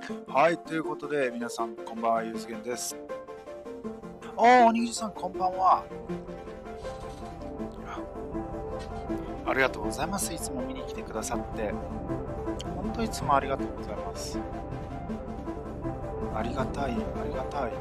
はい、ということで皆さんこんばんは、柚弦です。おにぎりさんこんばんは。ありがとうございます。いつも見に来てくださって。本当いつもありがとうございます。ありがたい、ありがたい。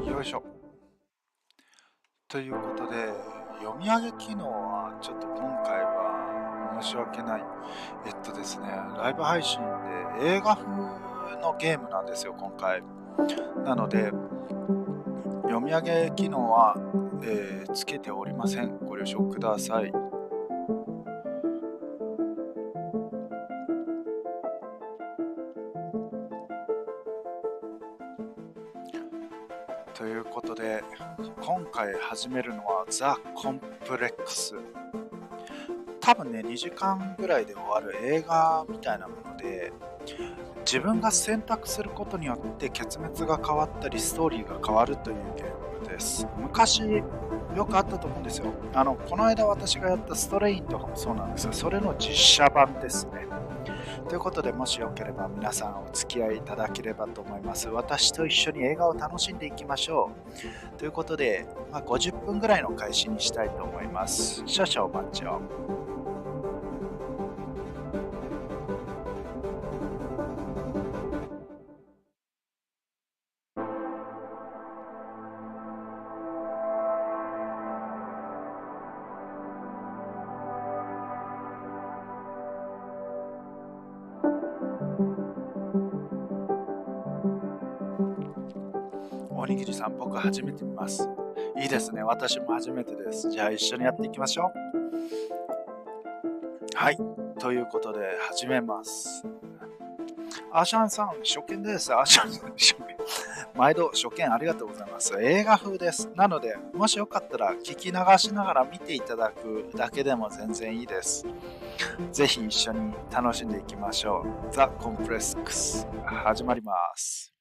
よいしょ。ということで、読み上げ機能はちょっと今回は申し訳ない。ですね、ライブ配信で映画風のゲームなんですよ、今回。なので、読み上げ機能は、つけておりません。ご了承ください。ということで、今回始めるのはTheComplex。多分ね、2時間ぐらいで終わる映画みたいなもので、自分が選択することによって結末が変わったりストーリーが変わるというゲームです。昔よくあったと思うんですよ。この間私がやったストレインとかもそうなんですが、それの実写版ですね。ということで、もしよければ皆さんお付き合いいただければと思います。私と一緒に映画を楽しんでいきましょう。ということで、50分ぐらいの開始にしたいと思います。少々お待ちを。おにぎりさん、僕初めて見ます。いいですね。私も初めてです。じゃあ一緒にやっていきましょう。はい。ということで始めます。アーシャンさん、初見です。アーシャンさん、初見。毎度初見ありがとうございます。映画風です。なので、もしよかったら聞き流しながら見ていただくだけでも全然いいです。ぜひ一緒に楽しんでいきましょう。TheComplex始まります。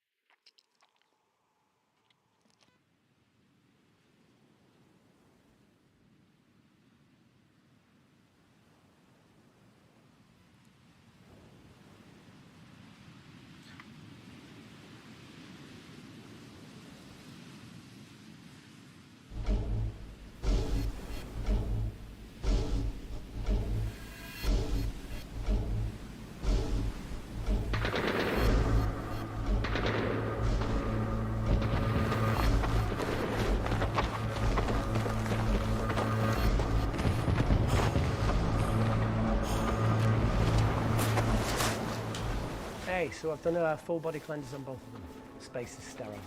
Hey, so I've done a full body cleanse on both of them. Space is sterile.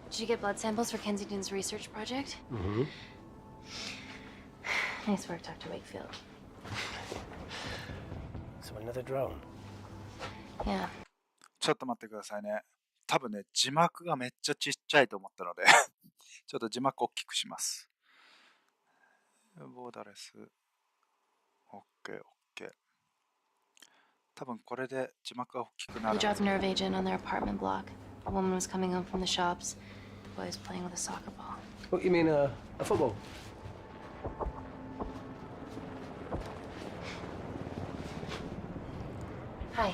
Did you get blood samples for Kensington's research project? Mm-hmm. Nice work, Dr. Wakefield. So another drone? Yeah. ちょっと待ってくださいね。多分ね、字幕がめっちゃちっちゃいと思ったのでちょっと字幕大きくします。ボーダレス。OK。多分これで字幕が大きくなる。They dropped a nerve agent on their apartment block. A woman was coming home from the shops. The boy was playing with a soccer ball. What, you mean a football? Hi.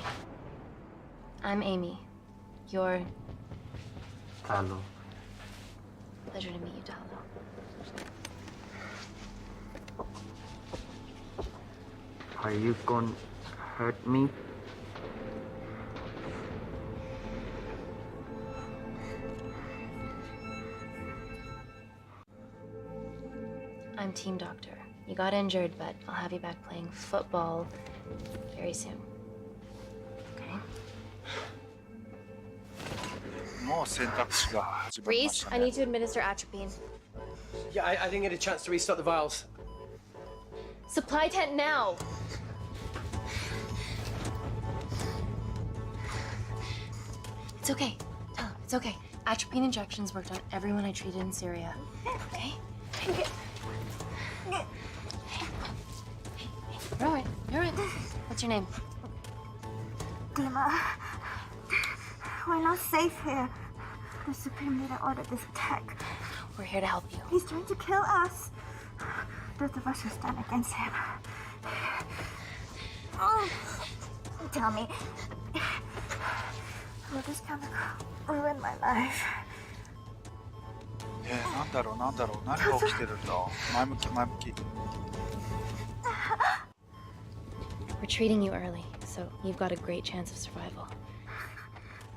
I'm Amy. You're... Hello. Pleasure to meet you, Talo. Are you gonna hurt me? I'm team doctor. You got injured, but I'll have you back playing football very soon. Okay? もう選択肢が始まりまし Reese, た I ね。 need to administer atropine. Yeah, I didn't get a chance to restock the vials. Supply tent now! It's okay. Tell him, it's okay. Atropine injections worked on everyone I treated in Syria. Okay? You're alright. Alright. What's your name? Dima, we're not safe here. The Supreme Leader ordered this attack. We're here to help you. He's trying to kill us. Those of us who stand against him. Oh, tell me, will this chemical ruin my life? なんだろう何が起きてるんだ。前向き。 We're treating you early, so you've got a great chance of survival.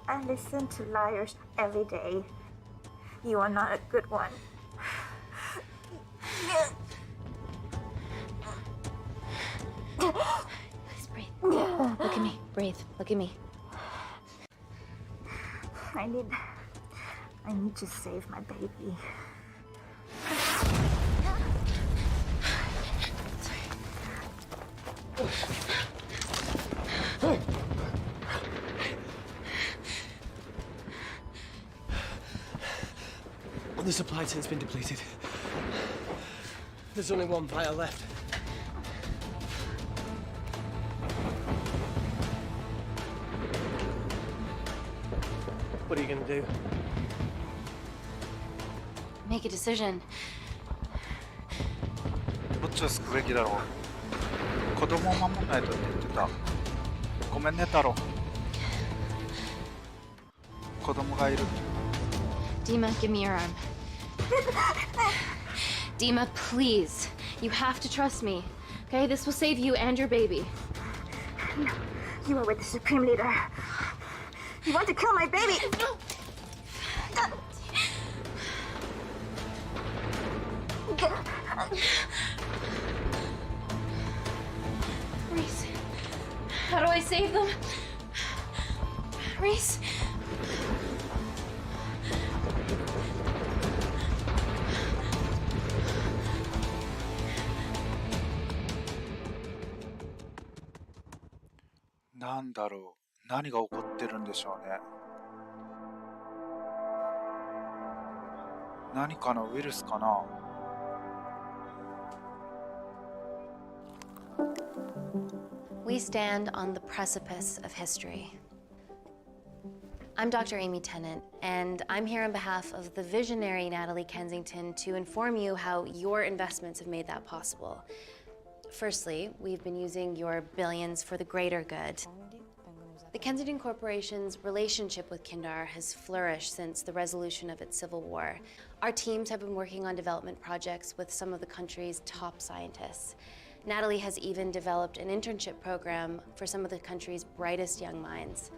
I listen to liars every day. You are not a good one. Please breathe. Look at me. Breathe. Look at me. I need to save my baby. The supply chain's been depleted. There's only one vial left. What are you gonna do? Make a decision. どっちを救うべきだろう。子供を守らないとって言ってた。ごめんね太郎。子供がいる。 Dima, give me your arm. Dima, please. You have to trust me. Okay? This will save you and your baby. No, you are with the Supreme Leader. You want to kill my baby? Reese, how do I save them? Reese?なんだろう。何が起こってるんでしょうね。何かのウイルスかな。We stand on the precipice of history. I'm Dr. Amy Tennant, and I'm here on behalf of the visionary Natalie Kensington to inform you how your investments have made that possible. Firstly, we've been using your billions for the greater good. The Kensington Corporation's relationship with Kindar has flourished since the resolution of its civil war. Our teams have been working on development projects with some of the country's top scientists. Natalie has even developed an internship program for some of the country's brightest young minds.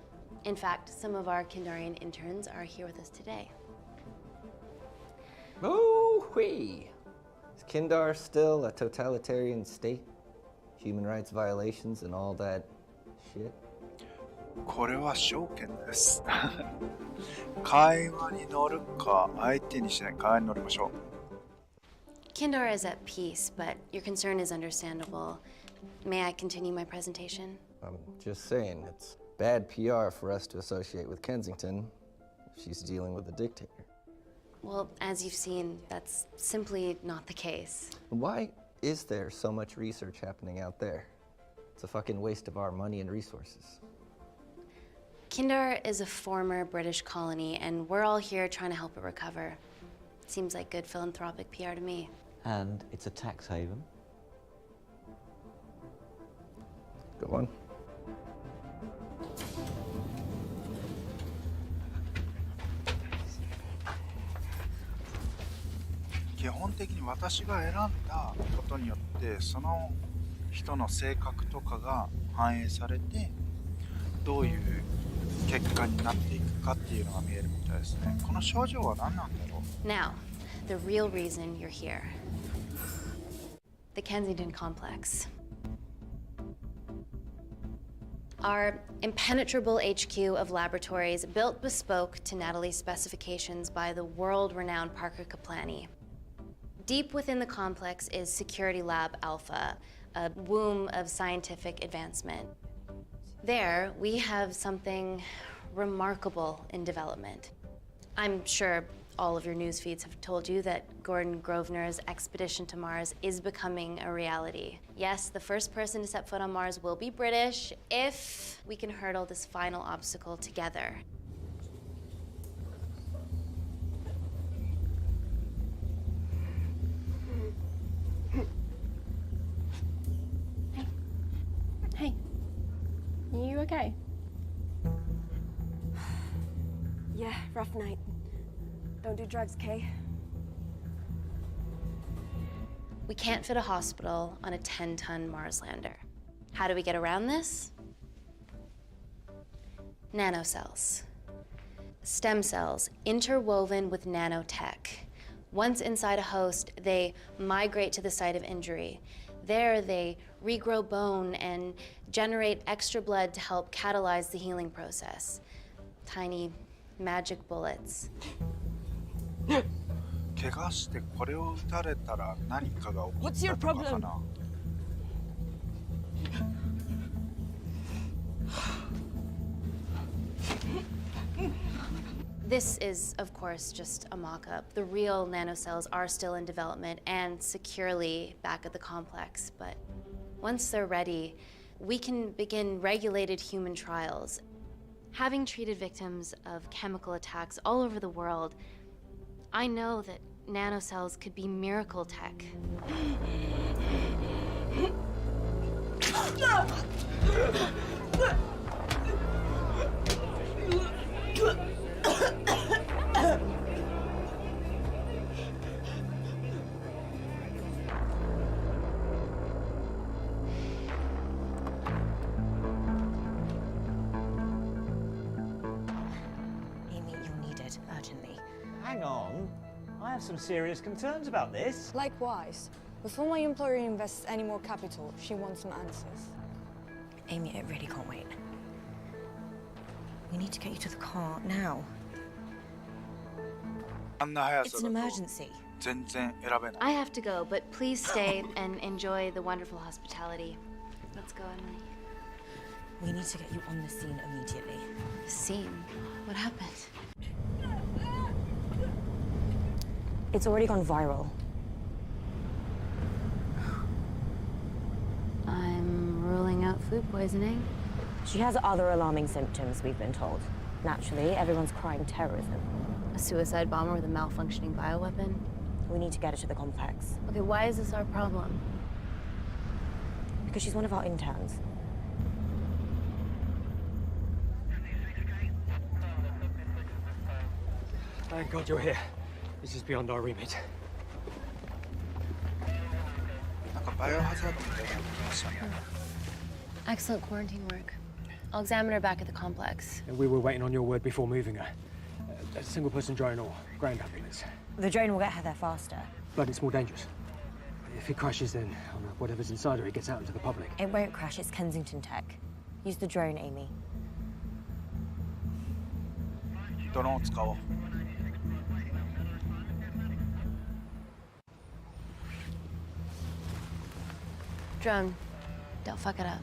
In fact, some of our Kindarian interns are here with us today. Oh-wee! Is Kindar still a totalitarian state? Human rights violations and all that shit? これは証券です。会話に乗るか、相手にしない会話に乗りましょう。Kindar is at peace, but your concern is understandable. May I continue my presentation? I'm just saying, it's bad PR for us to associate with Kensington if she's dealing with a dictator. Well, as you've seen, that's simply not the case. Why is there so much research happening out there? It's a fucking waste of our money and resources. Kindar is a former British colony, and we're all here trying to help it recover. Seems like good philanthropic PR to me. And it's a tax haven. Go on.「基本的に私が選んだことによってその人の性格とかが反映されてどういう結果になっていくかっていうのが見えるみたいですね。この症状は何なんだろう。 Now, the real reason you're here. The Kensington Complex. Our impenetrable HQ of laboratories built bespoke to Natalie's specifications by the world-renowned Parker Kaplany. Deep within the complex is Security Lab Alpha, a womb of scientific advancement. There, we have something remarkable in development. I'm sure all of your news feeds have told you that Gordon Grosvenor's expedition to Mars is becoming a reality. Yes, the first person to set foot on Mars will be British if we can hurdle this final obstacle together. Hey. Are you okay? Yeah, rough night. Don't do drugs, Kay? We can't fit a hospital on a 10-ton Mars lander. How do we get around this? Nanocells. Stem cells interwoven with nanotech. Once inside a host, they migrate to the site of injury. There, they regrow bone and generate extra blood to help catalyze the healing process. Tiny magic bullets. 怪我してこれを打たれたら何かが起こった What's your とかか problem? な。This is, of course, just a mock-up. The real nanocells are still in development and securely back at the complex, but once they're ready, we can begin regulated human trials. Having treated victims of chemical attacks all over the world, I know that nanocells could be miracle tech. Amy, you'll need it urgently. Hang on. I have some serious concerns about this. Likewise. Before my employer invests any more capital, she wants some answers. Amy, it really can't wait. We need to get you to the car now. あんな速 It's さ an だと emergency. 全然選べない。 I have to go, but please stay and enjoy the wonderful hospitality. Let's go, Emily. We need to get you on the scene immediately. Scene? What happened? It's already gone viral. I'm ruling out food poisoning. She has other alarming symptoms, we've been told. Naturally, everyone's crying terrorism. A suicide bomber with a malfunctioning bioweapon? We need to get her to the complex. Okay, why is this our problem? Because she's one of our interns. Thank God you're here. This is beyond our remit. なんかバイオハザードみたいなの来ましたね。 Excellent quarantine work. I'll examine her back at the complex. We were waiting on your word before moving her. A single-person drone or ground ambulance. The drone will get her there faster. But it's more dangerous. If it crashes, then whatever's inside her, it gets out into the public. It won't crash, it's Kensington tech. Use the drone, Amy. ドローンを使おう。 Drone, don't fuck it up.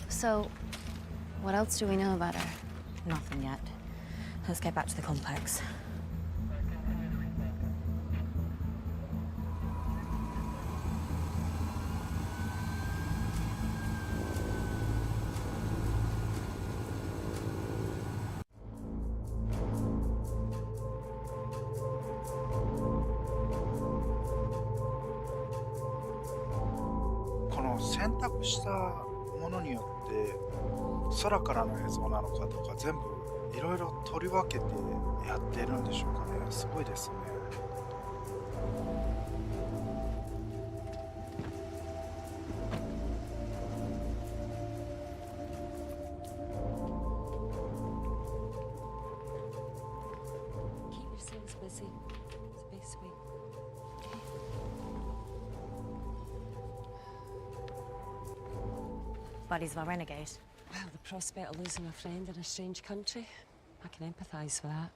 So, what else do we know about her? Nothing yet. Let's get back to the complex.この選択したものによって空からの映像なのかとか全部いろいろ取り分けてやっているんでしょうかね。すごいですね。Keep yourselves busy. It's best way. Buddy's of our renegade. Well, the prospect of losing a friend in a strange country, I can empathise with that.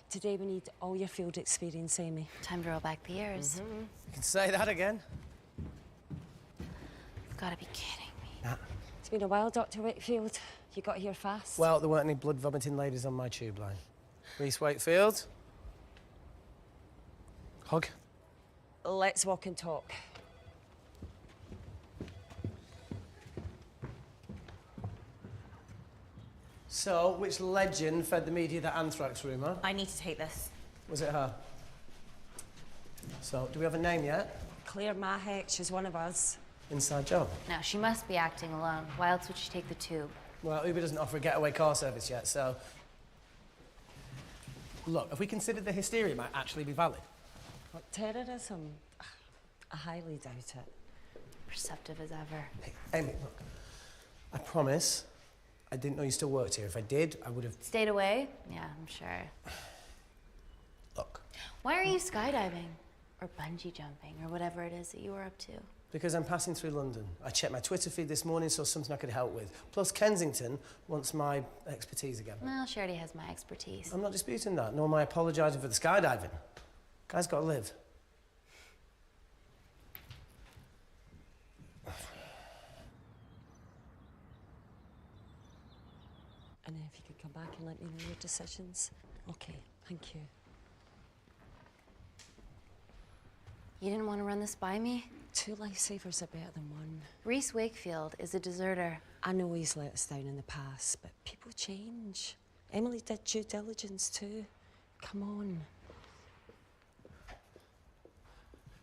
Today we need all your field experience, Amy. Time to roll back the years. You can say that again. You've got to be kidding me. It's been a while, Dr. Whitfield. You got here fast. Well, there weren't any blood-vomiting ladies on my tube line. Reese Wakefield. Hug. Let's walk and talk. So, which legend fed the media that anthrax rumour? I need to take this. Was it her? So, do we have a name yet? Claire Mahek, she's one of us. Inside job. No, she must be acting alone. Why else would she take the tube? Well, Uber doesn't offer a getaway car service yet, so... Look, have we considered the hysteria might actually be valid? What, terrorism? I highly doubt it. Perceptive as ever. Hey, Amy, look. I promise I didn't know you still worked here. If I did, I would have... Stayed away? Yeah, I'm sure. Look. Why are you skydiving? Or bungee jumping, or whatever it is that you were up to? Because I'm passing through London. I checked my Twitter feed this morning, saw something I could help with. Plus, Kensington wants my expertise again. Well, she already has my expertise. I'm not disputing that, nor am I apologising for the skydiving. Guy's got to live. And then if you could come back and let me know your decisions. Okay, thank you. You didn't want to run this by me? 2 lifesavers are better than 1. Reese Wakefield is a deserter. I know he's let us down in the past, but people change. Emily did due diligence too. Come on.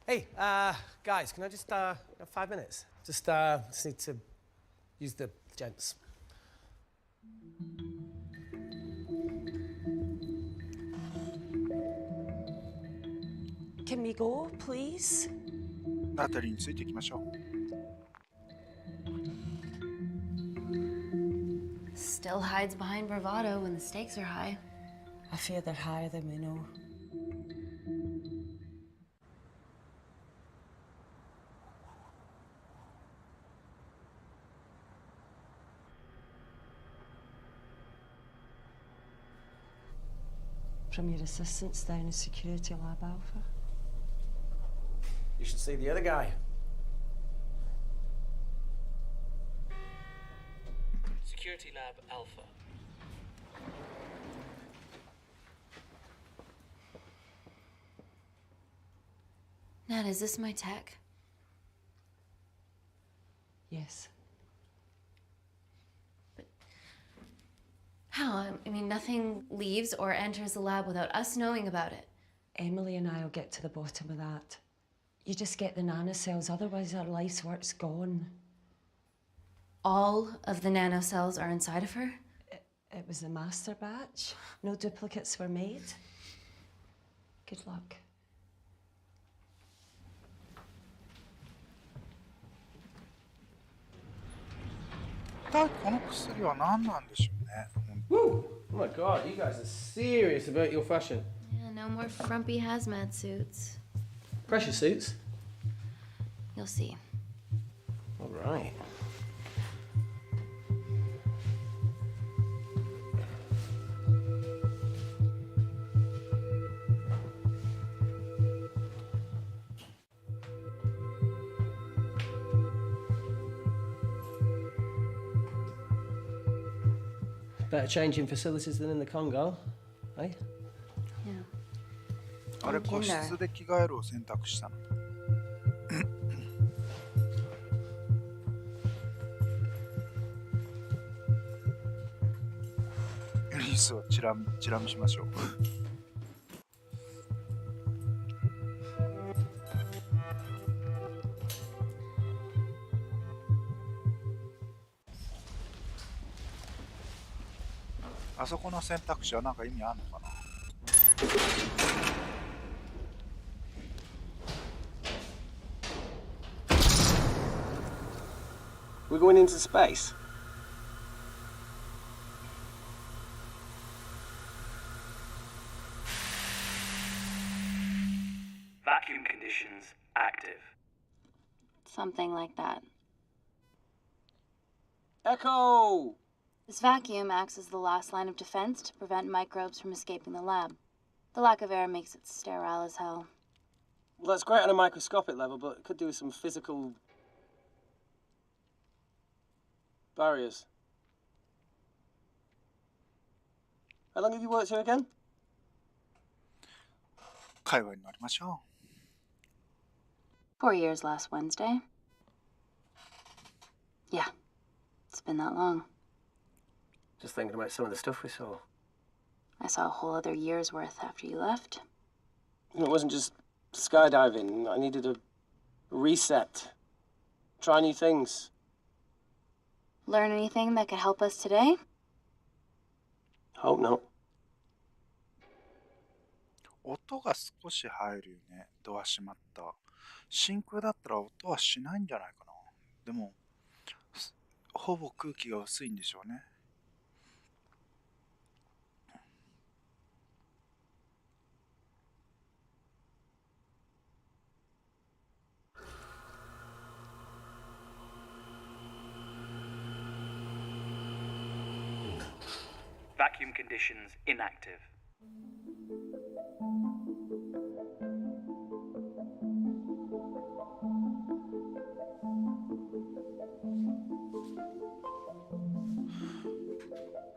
Hey, guys, can I just, have 5 minutes? Just need to use the gents. Can we go, please? ナタリーについていきましょう。Still hides behind bravado when the stakes are high. I fear they're higher than we know. From your assistants down in Security Lab Alpha. You should see the other guy. Security Lab Alpha. Nat, is this my tech? Yes. How? I mean, nothing leaves or enters the lab without us knowing about it. Emily and I will get to the bottom of that. You just get the nanocells, otherwise our life's work's gone. All of the nanocells are inside of her? It was the master batch. No duplicates were made. Good luck.この薬は何なんでしょうね。 Woo! Oh my god, you guys are serious about your fashion. Yeah, no more frumpy hazmat suits. Pressure suits? You'll see. All right. Better changing facilities than in the Congo, eh? Yeah. あれ、個室で着替えるを選択したの。リースをチラ見しましょう。あそこの選択肢は何か意味あるのかな。We're going into space. Vacuum conditions active. Something like that. Echo! This vacuum acts as the last line of defense to prevent microbes from escaping the lab. The lack of air makes it sterile as hell. Well, that's great on a microscopic level, but it could do with some physical barriers. How long have you worked here again? 会話に乗りましょ 4 years last Wednesday. Yeah, it's been that long. Just thinking about some of the stuff we saw. I saw a whole other year's worth after you left. It wasn't just skydiving. I needed a reset. Try new things. Learn anything that could help us today? Hope not. 音が少し入るよね。ドア閉まった。真空だったら音はしないんじゃないかな。でも、ほぼ空気が薄いんでしょうね。Vacuum conditions inactive. What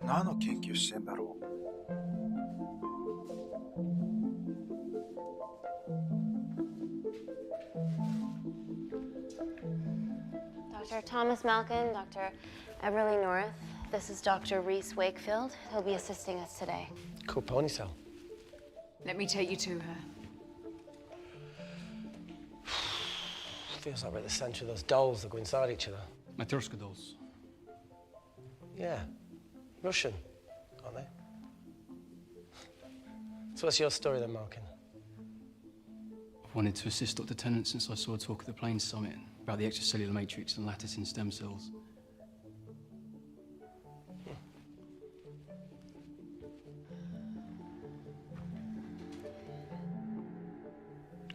何の研究してんだろう。Dr. Thomas Malkin, Dr. Everly North. This is Dr. Reese Wakefield. He'll be assisting us today. Cool ponytail. Let me take you to her. Feels like we're at the centre of those dolls that go inside each other. Matryoshka dolls. Yeah. Russian, aren't they? So what's your story then, Malkin? I've wanted to assist Dr. Tennant since I saw a talk at the Plains Summit about the extracellular matrix and lattice in stem cells.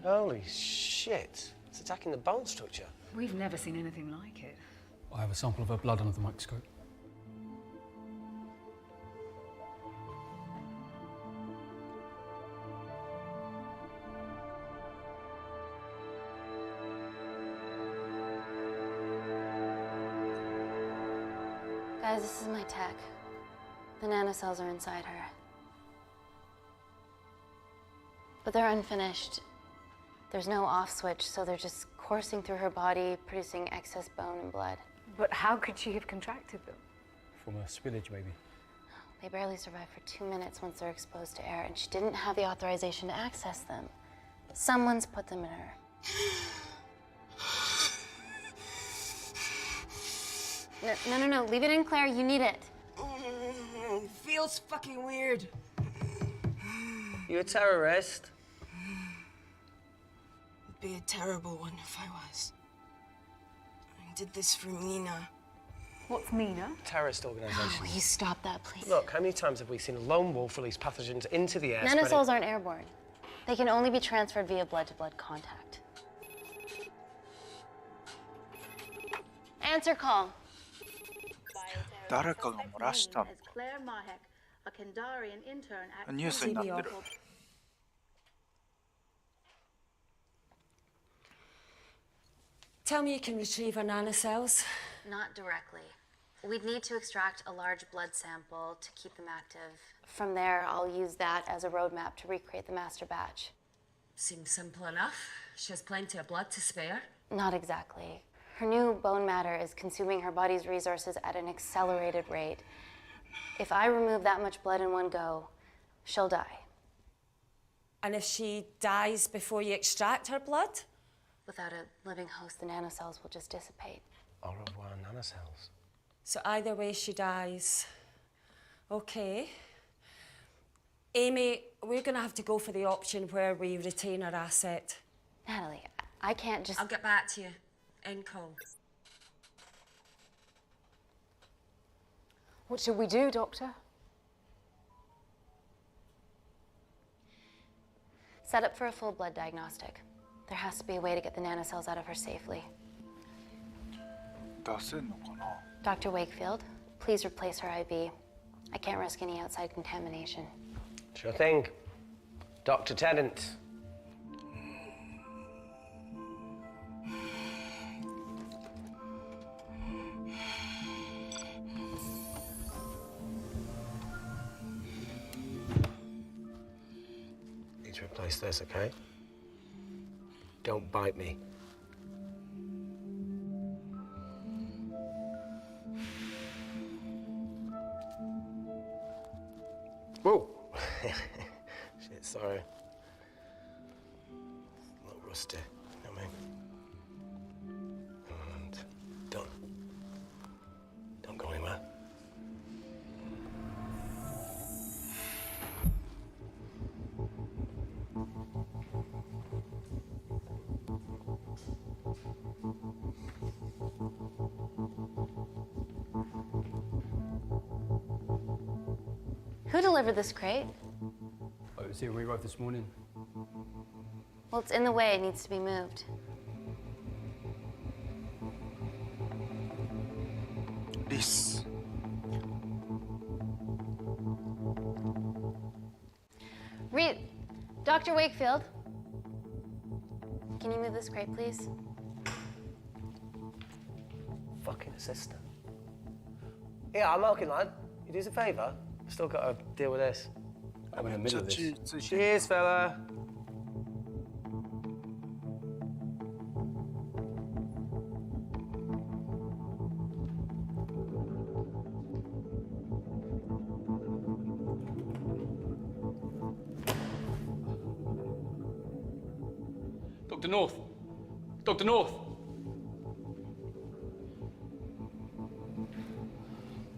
Holy shit. It's attacking the bone structure. We've never seen anything like it. I have a sample of her blood under the microscope. Guys, this is my tech. The nanocells are inside her. But they're unfinished. There's no off switch, so they're just coursing through her body, producing excess bone and blood. But how could she have contracted them? From a spillage, maybe. They barely survive for 2 minutes once they're exposed to air, and she didn't have the authorization to access them. Someone's put them in her. No, leave it in, Claire. You need it. It feels fucking weird. You a terrorist? It'd be a terrible one if I was. I did this for Mina. What's Mina? Terrorist organisation. Will you stop that, please? Look, how many times have we seen a lone wolf release pathogens into the air? Nanocells aren't airborne. They can only be transferred via blood-to-blood contact. Answer call. 誰かが漏らしたのか。ニュースになってる。Tell me you can retrieve our nanocells. Not directly. We'd need to extract a large blood sample to keep them active. From there, I'll use that as a roadmap to recreate the master batch. Seems simple enough. She has plenty of blood to spare. Not exactly. Her new bone matter is consuming her body's resources at an accelerated rate. If I remove that much blood in one go, she'll die. And if she dies before you extract her blood? Without a living host, the nanocells will just dissipate. Au revoir, nanocells. So either way, she dies. Okay. Amy, we're going to have to go for the option where we retain our asset. Natalie, I can't just... I'll get back to you. End call. What should we do, Doctor? Set up for a full blood diagnostic. There has to be a way to get the nanocells out of her safely. 出せんのかな。 Dr. Wakefield, please replace her IV. I can't risk any outside contamination. Sure thing. Dr. Tennant. to replace this, okay? Don't bite me. Whoa! Shit, sorry. A little rusty, you know what I mean? And done. Don't go anywhere. Who delivered this crate? Oh, it was here when we arrived this morning. Well, it's in the way. It needs to be moved. This. Reed, Dr. Wakefield. Can you move this crate, please? Fucking assistant. Yeah, I'm okay, lad. You do us a favour? Still got to deal with this. I'm in the middle of this. Cheers, fella. Dr. North! Dr. North!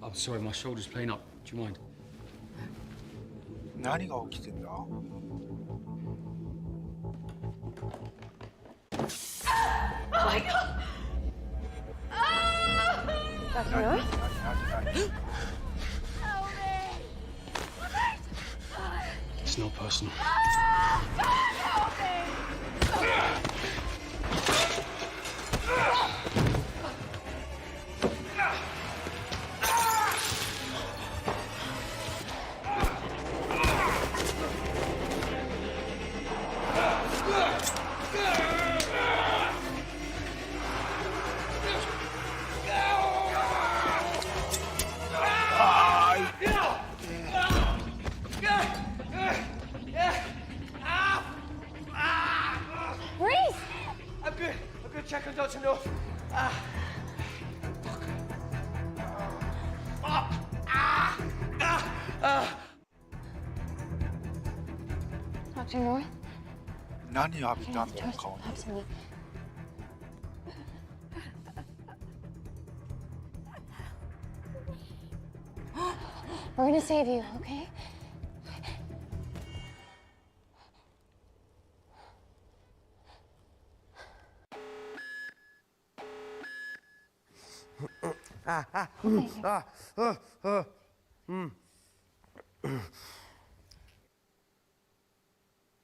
I'm sorry, my shoulder's playing up. Do you mind? 何が起きてんだ？ Oh my god! Dr. North? It's not personal. Check on Dr. North. Dr. North? 何浴びたんだよ、顔に。 We're gonna save you, okay? I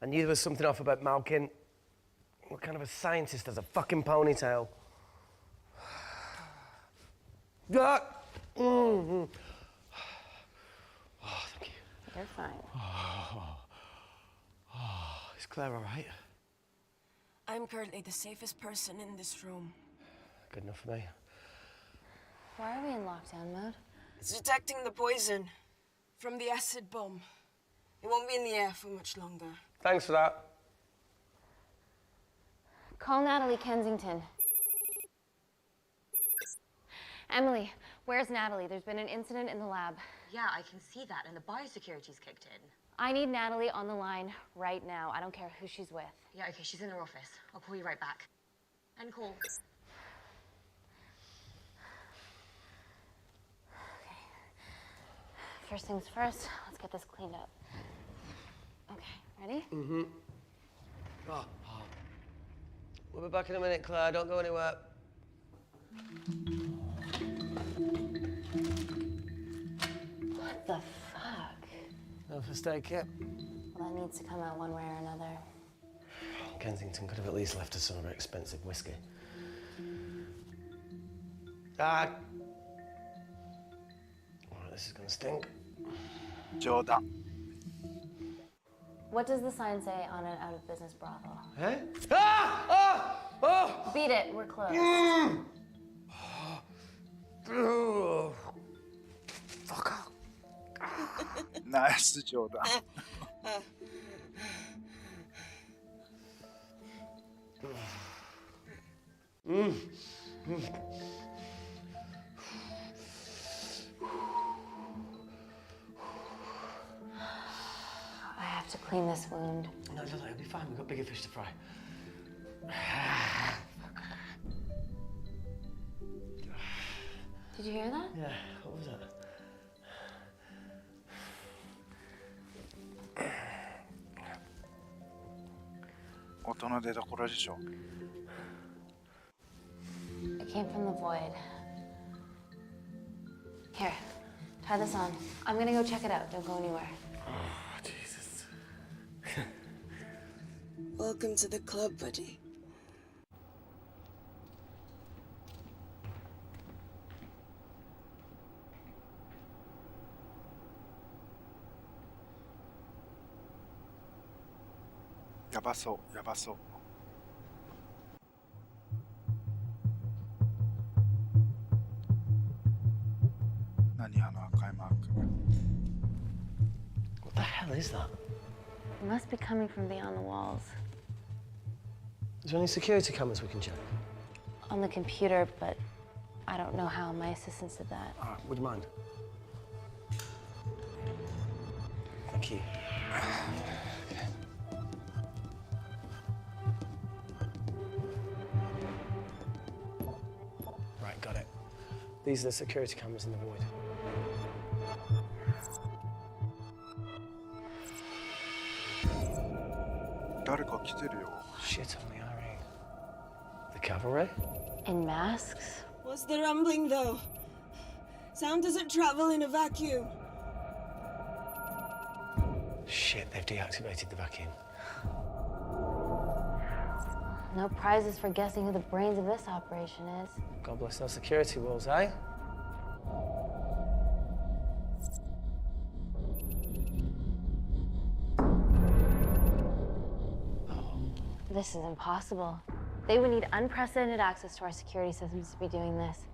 knew there was something off about Malkin. What kind of a scientist has a fucking ponytail? Oh, thank you. You're fine. Is Claire all right? I'm currently the safest person in this room. Good enough for me. Why are we in lockdown mode? It's detecting the poison from the acid bomb. It won't be in the air for much longer. Thanks for that. Call Natalie Kensington. Emily, where's Natalie? There's been an incident in the lab. Yeah, I can see that, and the biosecurity's kicked in. I need Natalie on the line right now. I don't care who she's with. Yeah, okay, she's in her office. I'll call you right back. End call. Okay. First things first, let's get this cleaned up. Okay, ready? Mm-hmm. Oh. We'll be back in a minute, Claire. Don't go anywhere. What the fuck? No first aid kit. Well, that needs to come out one way or another. Kensington could have at least left us some of her expensive whiskey. Ah. All right, this is gonna stink. 冗談。 What does the sign say on an out-of-business brothel? Eh? Ah! Ah! Oh! Beat it, we're closed. Fuck off. ナイス冗談。I have to clean this wound. No, it'll be fine. We've got bigger fish to fry. Did you hear that? Yeah, what was that? It came from the void. Here, try this on. I'm gonna go check it out. Don't go anywhere. Oh, Jesus. Welcome to the club, buddy. Yabaso. 何あの赤いマーク。What the hell is that? It must be coming from beyond the walls. Is there any security cameras we can check? On the computer, but I don't know how. My assistants did that. Would you mind? Thank you. Right, got it. These are the security cameras in the void. Shit on the RE. The cavalry? In masks? What's the rumbling, though? Sound doesn't travel in a vacuum. Shit, they've deactivated the vacuum. No prizes for guessing who the brains of this operation is. God bless those security walls, eh? This is impossible. They would need unprecedented access to our security systems to be doing this.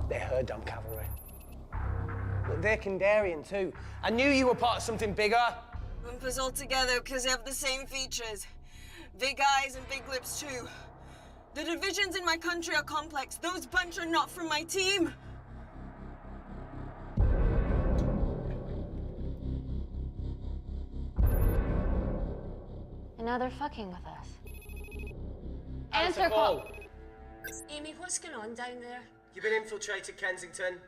They're her dumb cavalry. Look, they're Kandarian too. I knew you were part of something bigger. Lump us all together because they have the same features. Big eyes and big lips too. The divisions in my country are complex. Those bunch are not from my team. And now they're fucking with us. Answer call. Amy, what's going on down there? You've been infiltrated, Kensington.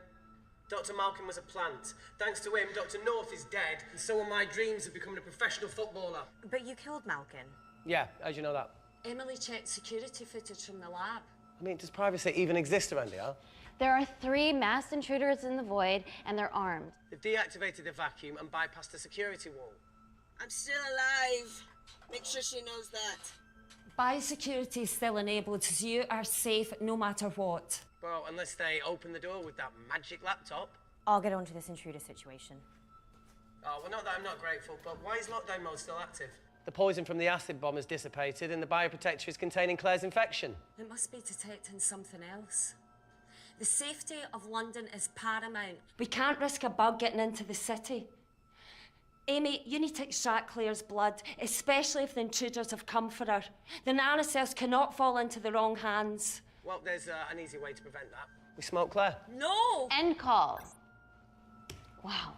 Dr. Malkin was a plant. Thanks to him, Dr. North is dead, and so are my dreams of becoming a professional footballer. But you killed Malkin. Yeah, how'd you know that? Emily checked security footage from the lab. I mean, does privacy even exist around here? There are 3 masked intruders in the void, and they're armed. They've deactivated the vacuum and bypassed the security wall. I'm still alive. Make sure she knows that. Biosecurity is still enabled, so you are safe no matter what. Well, unless they open the door with that magic laptop. I'll get onto this intruder situation. Oh, well, not that I'm not grateful, but why is lockdown mode still active? The poison from the acid bomb has dissipated and the bioprotector is containing Claire's infection. It must be detecting something else. The safety of London is paramount. We can't risk a bug getting into the city. Amy, you need to extract Claire's blood, especially if the intruders have come for her. The nanocells cannot fall into the wrong hands. Well, there's an easy way to prevent that. We smoke Claire. No! End call. Wow.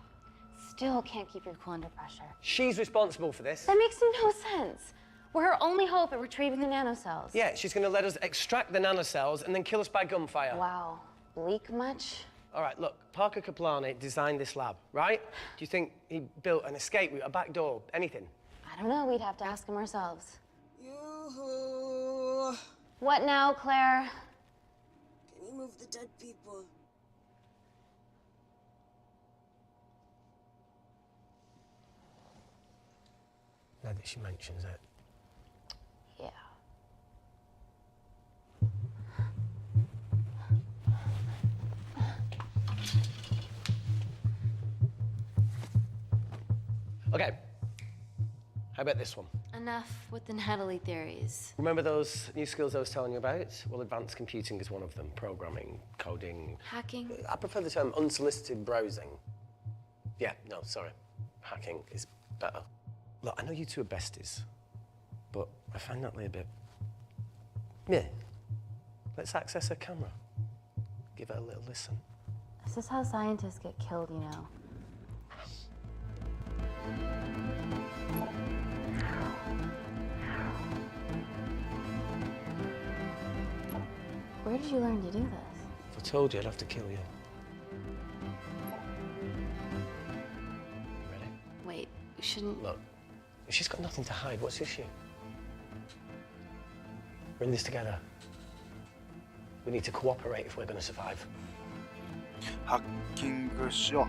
Still can't keep your cool under pressure. She's responsible for this. That makes no sense. We're her only hope at retrieving the nanocells. Yeah, she's going to let us extract the nanocells and then kill us by gunfire. Wow. Bleak much? All right, look, Parker Kaplani designed this lab, right? Do you think he built an escape route, a back door, anything? I don't know. We'd have to ask him ourselves. Yoo-hoo. What now, Claire? Can you move the dead people? Now that she mentions it. Yeah. Okay. How about this one? Enough with the Natalie theories. Remember those new skills I was telling you about? Well, advanced computing is one of them. Programming, coding. Hacking? I prefer the term unsolicited browsing. Yeah, no, sorry. Hacking is better. Look, I know you two are besties, but I find Natalie a bit... Yeah. Let's access her camera. Give her a little listen. This is how scientists get killed, you know. Where did you learn to do this? If I told you, I'd have to kill you. Ready? Wait, we shouldn't... Look, she's got nothing to hide. What's the issue? We're in this together. We need to cooperate if we're going to survive. ハッキングしよ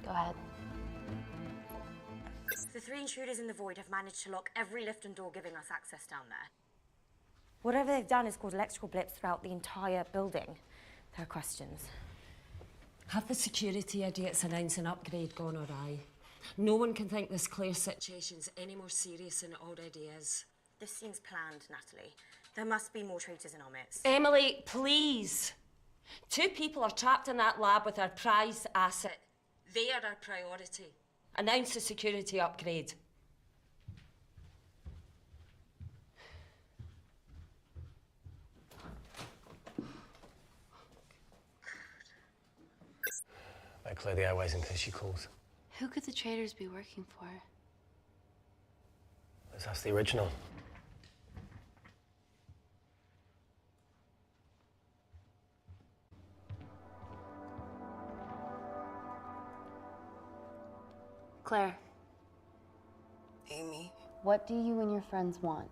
Go ahead. The three intruders in the void have managed to lock every lift and door giving us access down there. Whatever they've done has caused electrical blips throughout the entire building. There are questions. Have the security idiots announce an upgrade gone awry? No one can think this Claire situation's any more serious than it already is. This seems planned, Natalie. There must be more traitors in our midst. Emily, please. 2 people are trapped in that lab with our prized asset. They are our priority. Announce a security upgrade. Better clear the airways in case she calls. Who could the traitors be working for? Let's ask the original. Claire, Amy, what do you and your friends want?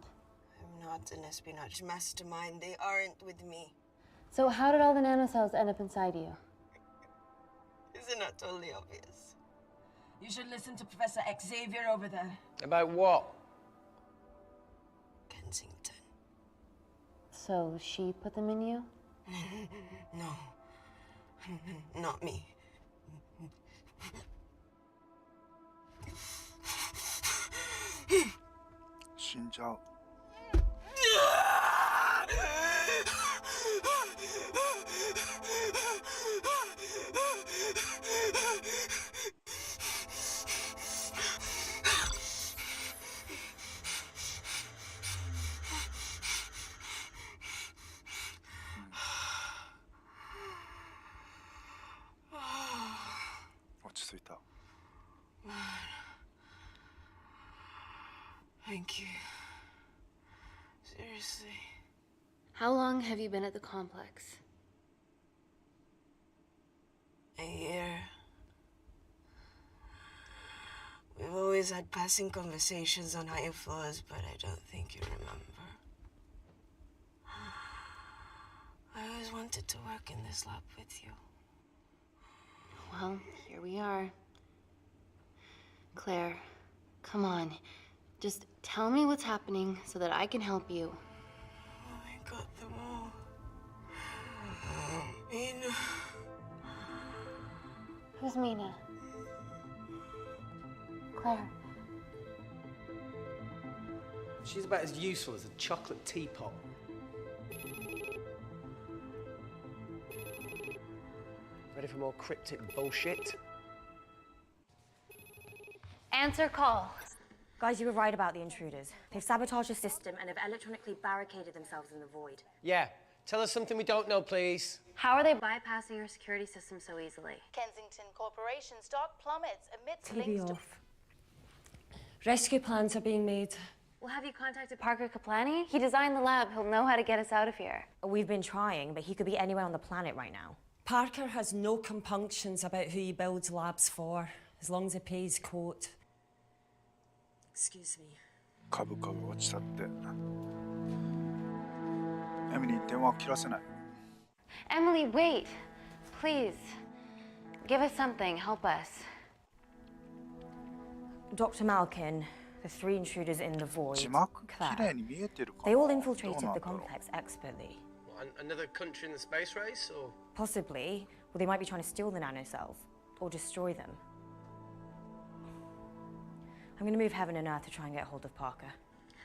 I'm not an espionage mastermind. They aren't with me. So how did all the nanocells end up inside you? Isn't that totally obvious? You should listen to Professor Xavier over there. About what? Kensington. So she put them in you? No. Not me. 死んじゃう。落ち着いた。Thank you. Seriously. How long have you been at the complex? A year. We've always had passing conversations on higher floors, but I don't think you remember. I always wanted to work in this lab with you. Well, here we are. Claire, come on. Just tell me what's happening so that I can help you. I got them all. Mina. Who's Mina? Claire. She's about as useful as a chocolate teapot. Ready for more cryptic bullshit? Answer call. Guys, you were right about the intruders. They've sabotaged the system And have electronically barricaded themselves in the void. Yeah. Tell us something we don't know, please. How are they bypassing your security system so easily? Kensington Corporation stock plummets amidst TV links to... off. Rescue plans are being made. Well, have you contacted Parker Kaplani? He designed the lab. He'll know how to get us out of here. We've been trying, but he could be anywhere on the planet right now. Parker has no compunctions about who he builds labs for, as long as he pays court. Excuse me. 株価が落ちたって。エミリーに電話を切らせない。Emily, wait. Please. Give us something. Help us. Dr. Malkin, the 3 intruders in the void, 字幕綺麗 Claire. に見えてるかな。 They all infiltrated どうなん the だろう。 complex expertly. Another country in the space race, or? Possibly, well, they might be trying to steal the nanocells or destroy them. I'm gonna move heaven and earth to try and get hold of Parker.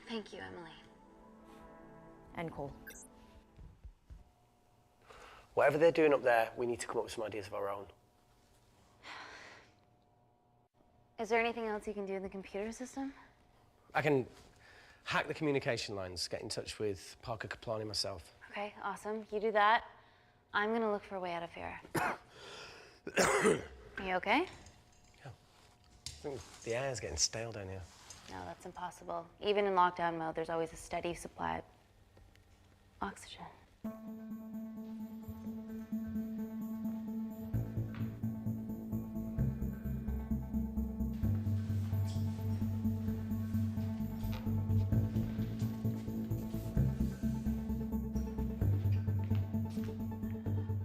Thank you, Emily. And Cole. Whatever they're doing up there, we need to come up with some ideas of our own. Is there anything else you can do in the computer system? I can hack the communication lines, get in touch with Parker Kaplani myself. Okay, awesome. You do that. I'm gonna look for a way out of here. Are you okay? Yeah. I think the air's getting stale down here. No, that's impossible. Even in lockdown mode, there's always a steady supply of oxygen.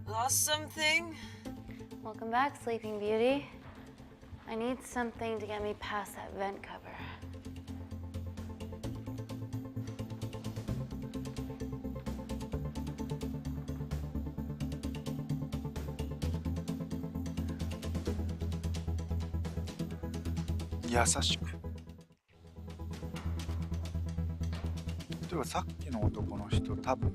Lost something? Welcome back, Sleeping Beauty. I need something to get me past that vent cover. Yasashiku. ではさっきの男の人、多分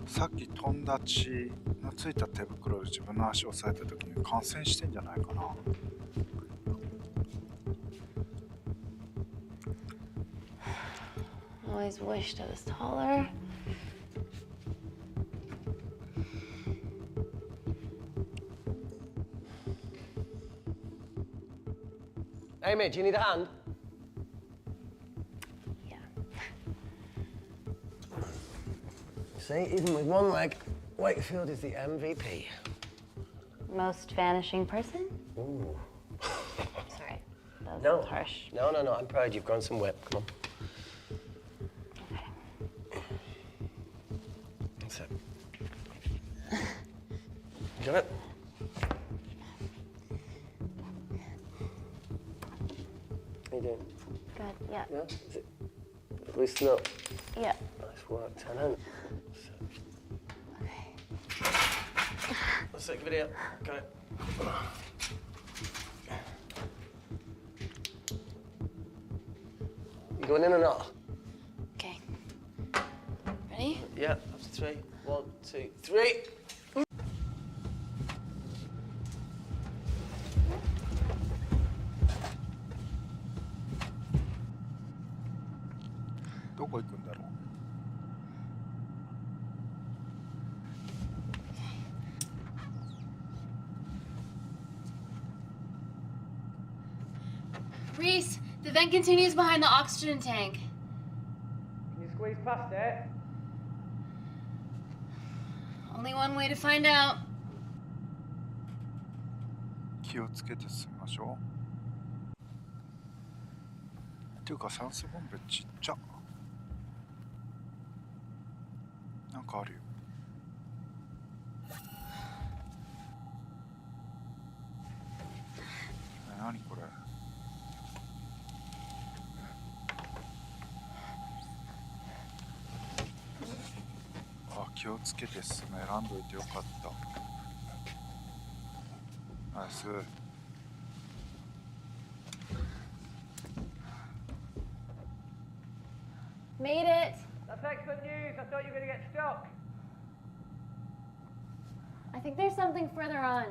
さっき飛んだ血のついた手袋で自分の足を押さえた時に感染してんじゃないかな。Always wished I was taller. Amy, do you need a hand? Yeah. See, even with one leg, Wakefield is the MVP. Most vanishing person? Ooh. Sorry, that No. was harsh. No, I'm proud you've grown some whip. Come on. Okay. That's it. You got it? How you doing? Good, yeah. Yeah? Is it? Loosen up. Yeah. Nice work, Tenant. Okay. Let's take a video. Got it. You going in or not? Okay. Ready? Yeah, after 3. 1, 2, 3. Reese, the vent continues behind the oxygen tank. Can you squeeze past it? Only one way to find out. 気をつけて進みましょう。っていうか酸素ボンベちっちゃ。なんかあるよ。何これ。気をつけて進め、選んどいてよかった。ナイス。Made it. That's excellent news. I thought you were going to get stuck. I think there's something further on.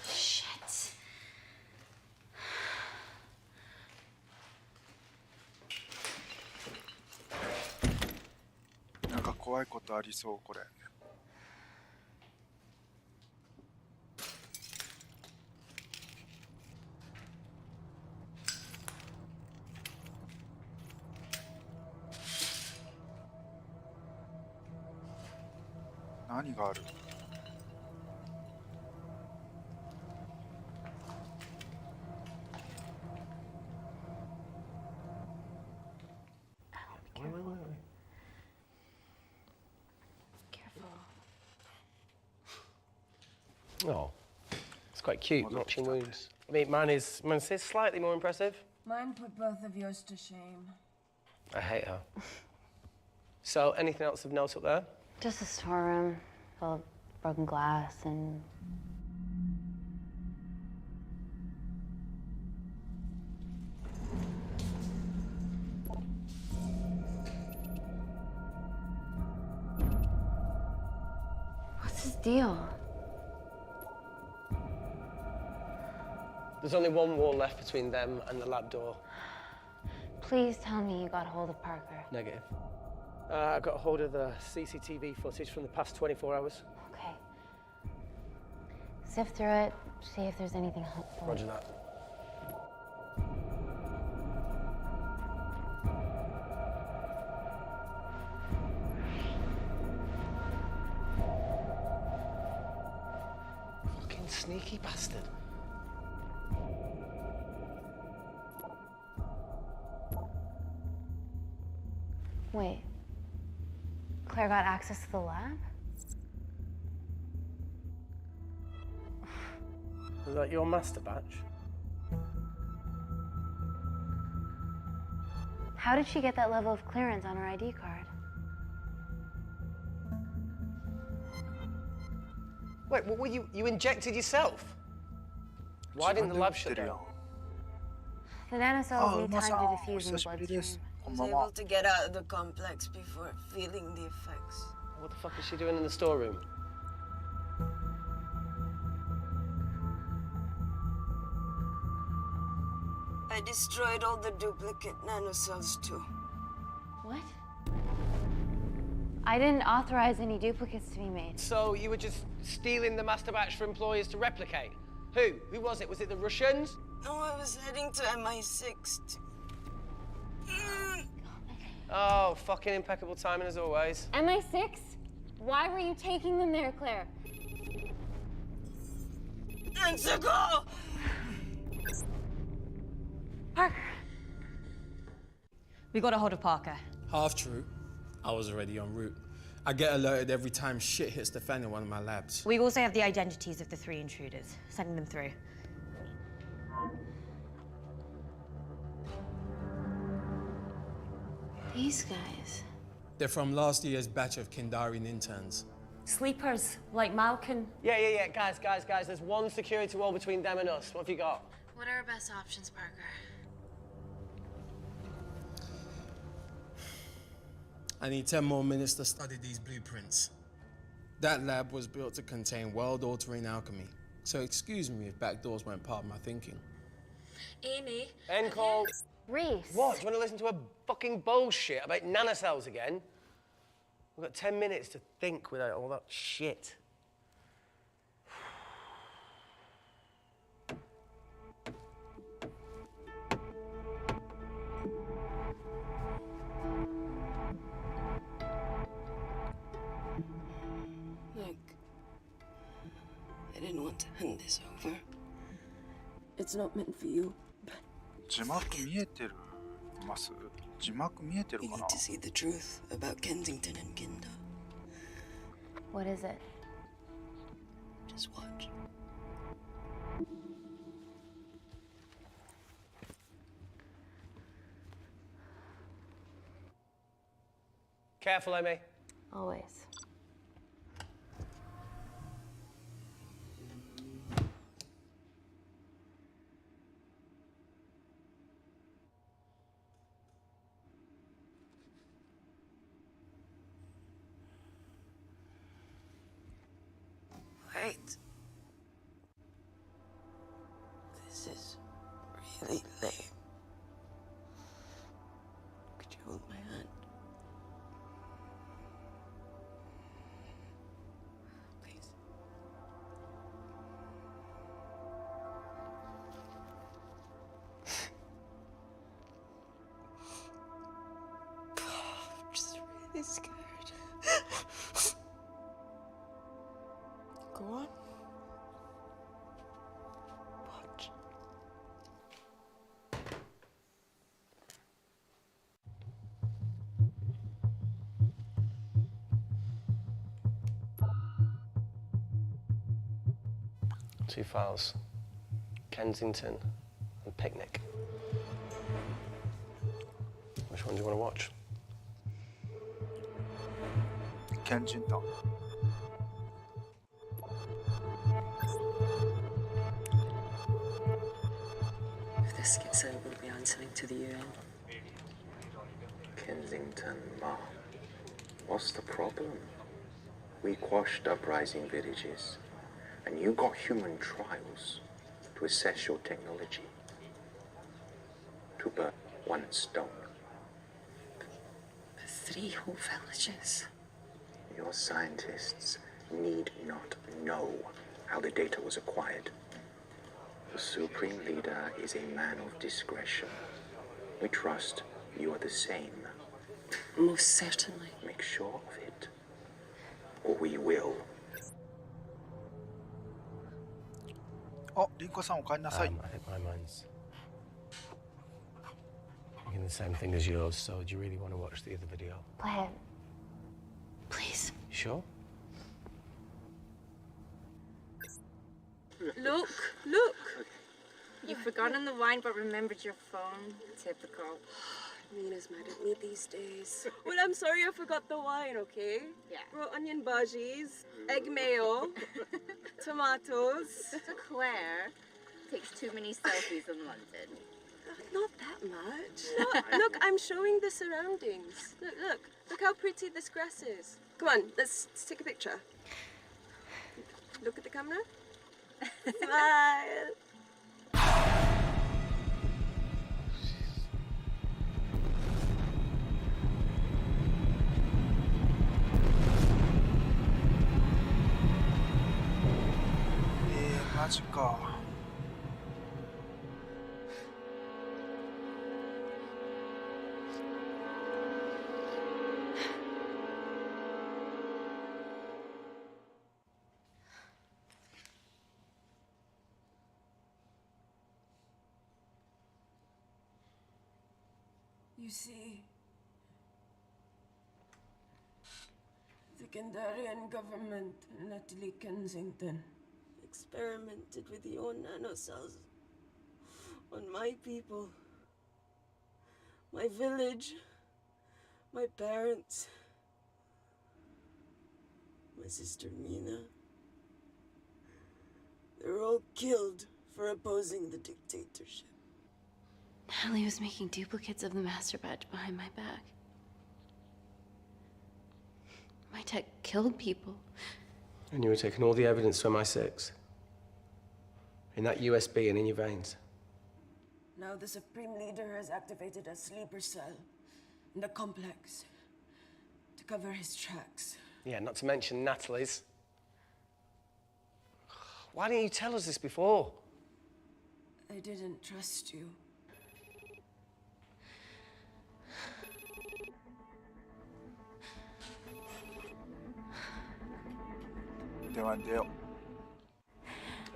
Shit. なんか怖いことありそう、これ。何がある？Oh, it's quite cute, notching wounds. I mean, mine's slightly more impressive. Mine put both of yours to shame. I hate her. So, anything else of note up there? Just a storeroom full of broken glass and... What's his deal? There's only one wall left between them and the lab door. Please tell me you got hold of Parker. Negative. I got hold of the CCTV footage from the past 24 hours. Okay. Sift through it, see if there's anything helpful. Roger that. Fucking sneaky bastard. Wait. Claire got access to the lab? Was that your master batch? How did she get that level of clearance on her ID card? Wait, what were you injected yourself? Why didn't the lab shut down? The nanocells need time to diffuse in the bloodstream. I was able to get out of the complex before feeling the effects. What the fuck is she doing in the storeroom? I destroyed all the duplicate nanocells too. What? I didn't authorize any duplicates to be made. So you were just stealing the master batch for employers to replicate? Who? Who was it? Was it the Russians? No, I was heading to MI6. Oh, fucking impeccable timing as always. MI6? Why were you taking them there, Claire? Let's go! Parker. We got a hold of Parker. Half true. I was already en route. I get alerted every time shit hits the fan in one of my labs. We also have the identities of the 3 intruders. Sending them through. These guys. They're from last year's batch of Kindarian interns. Sleepers, like Malkin. Yeah. Guys. There's one security wall between them and us. What have you got? What are our best options, Parker? I need 10 more minutes to study these blueprints. That lab was built to contain world-altering alchemy. So excuse me if backdoors weren't part of my thinking. Amy. End call. Reese. What? Do you want to listen to a fucking bullshit about nanocells again? We've got 10 minutes to think without all that shit. Look, I didn't want to hand this over. It's not meant for you. 字幕見えてるます字幕見えてる You か need な to see the truth about Kensington and Kinda. What is it? Just watch. Careful, Amy. Always. Wait. This is really lame. Could you hold my hand? Please. I'm just really scared. Go on. Watch. Two files. Kensington and Picnic. Which one do you want to watch? ケンジントン。If this gets out, we'll be answering to the UN. Kensington, Ma. What's the problem? We quashed uprising villages, and you got human trials to assess your technology. To burn one stone. 3 whole villages. Your scientists need not know how the data was acquired. The Supreme Leader is a man of discretion. We trust you are the same. Most certainly. Make sure of it, or we will. あ、リンコさんお帰りなさい。I think my mind's thinking the same thing as yours, so do you really want to watch the other video? Go ahead. Please. You sure? Look, look! You've forgotten the wine but remembered your phone. Typical. Mina's mad at me these days. Well, I'm sorry I forgot the wine, okay? Yeah. Raw onion bhajis, egg mayo, tomatoes. Claire takes too many selfies in London. Not that much. Look, I'm showing the surroundings. Look how pretty this grass is. Come on, let's take a picture. Look at the camera. Smile.マジか。You see, the Kandarian government and Natalie Kensington experimented with your nanocells on my people, my village, my parents, my sister Mina. They were all killed for opposing the dictatorship. Natalie was making duplicates of the master badge behind my back. My tech killed people. And you were taking all the evidence from MI6? In that USB and in your veins? Now the Supreme Leader has activated a sleeper cell in the complex to cover his tracks. Yeah, not to mention Natalie's. Why didn't you tell us this before? I didn't trust you.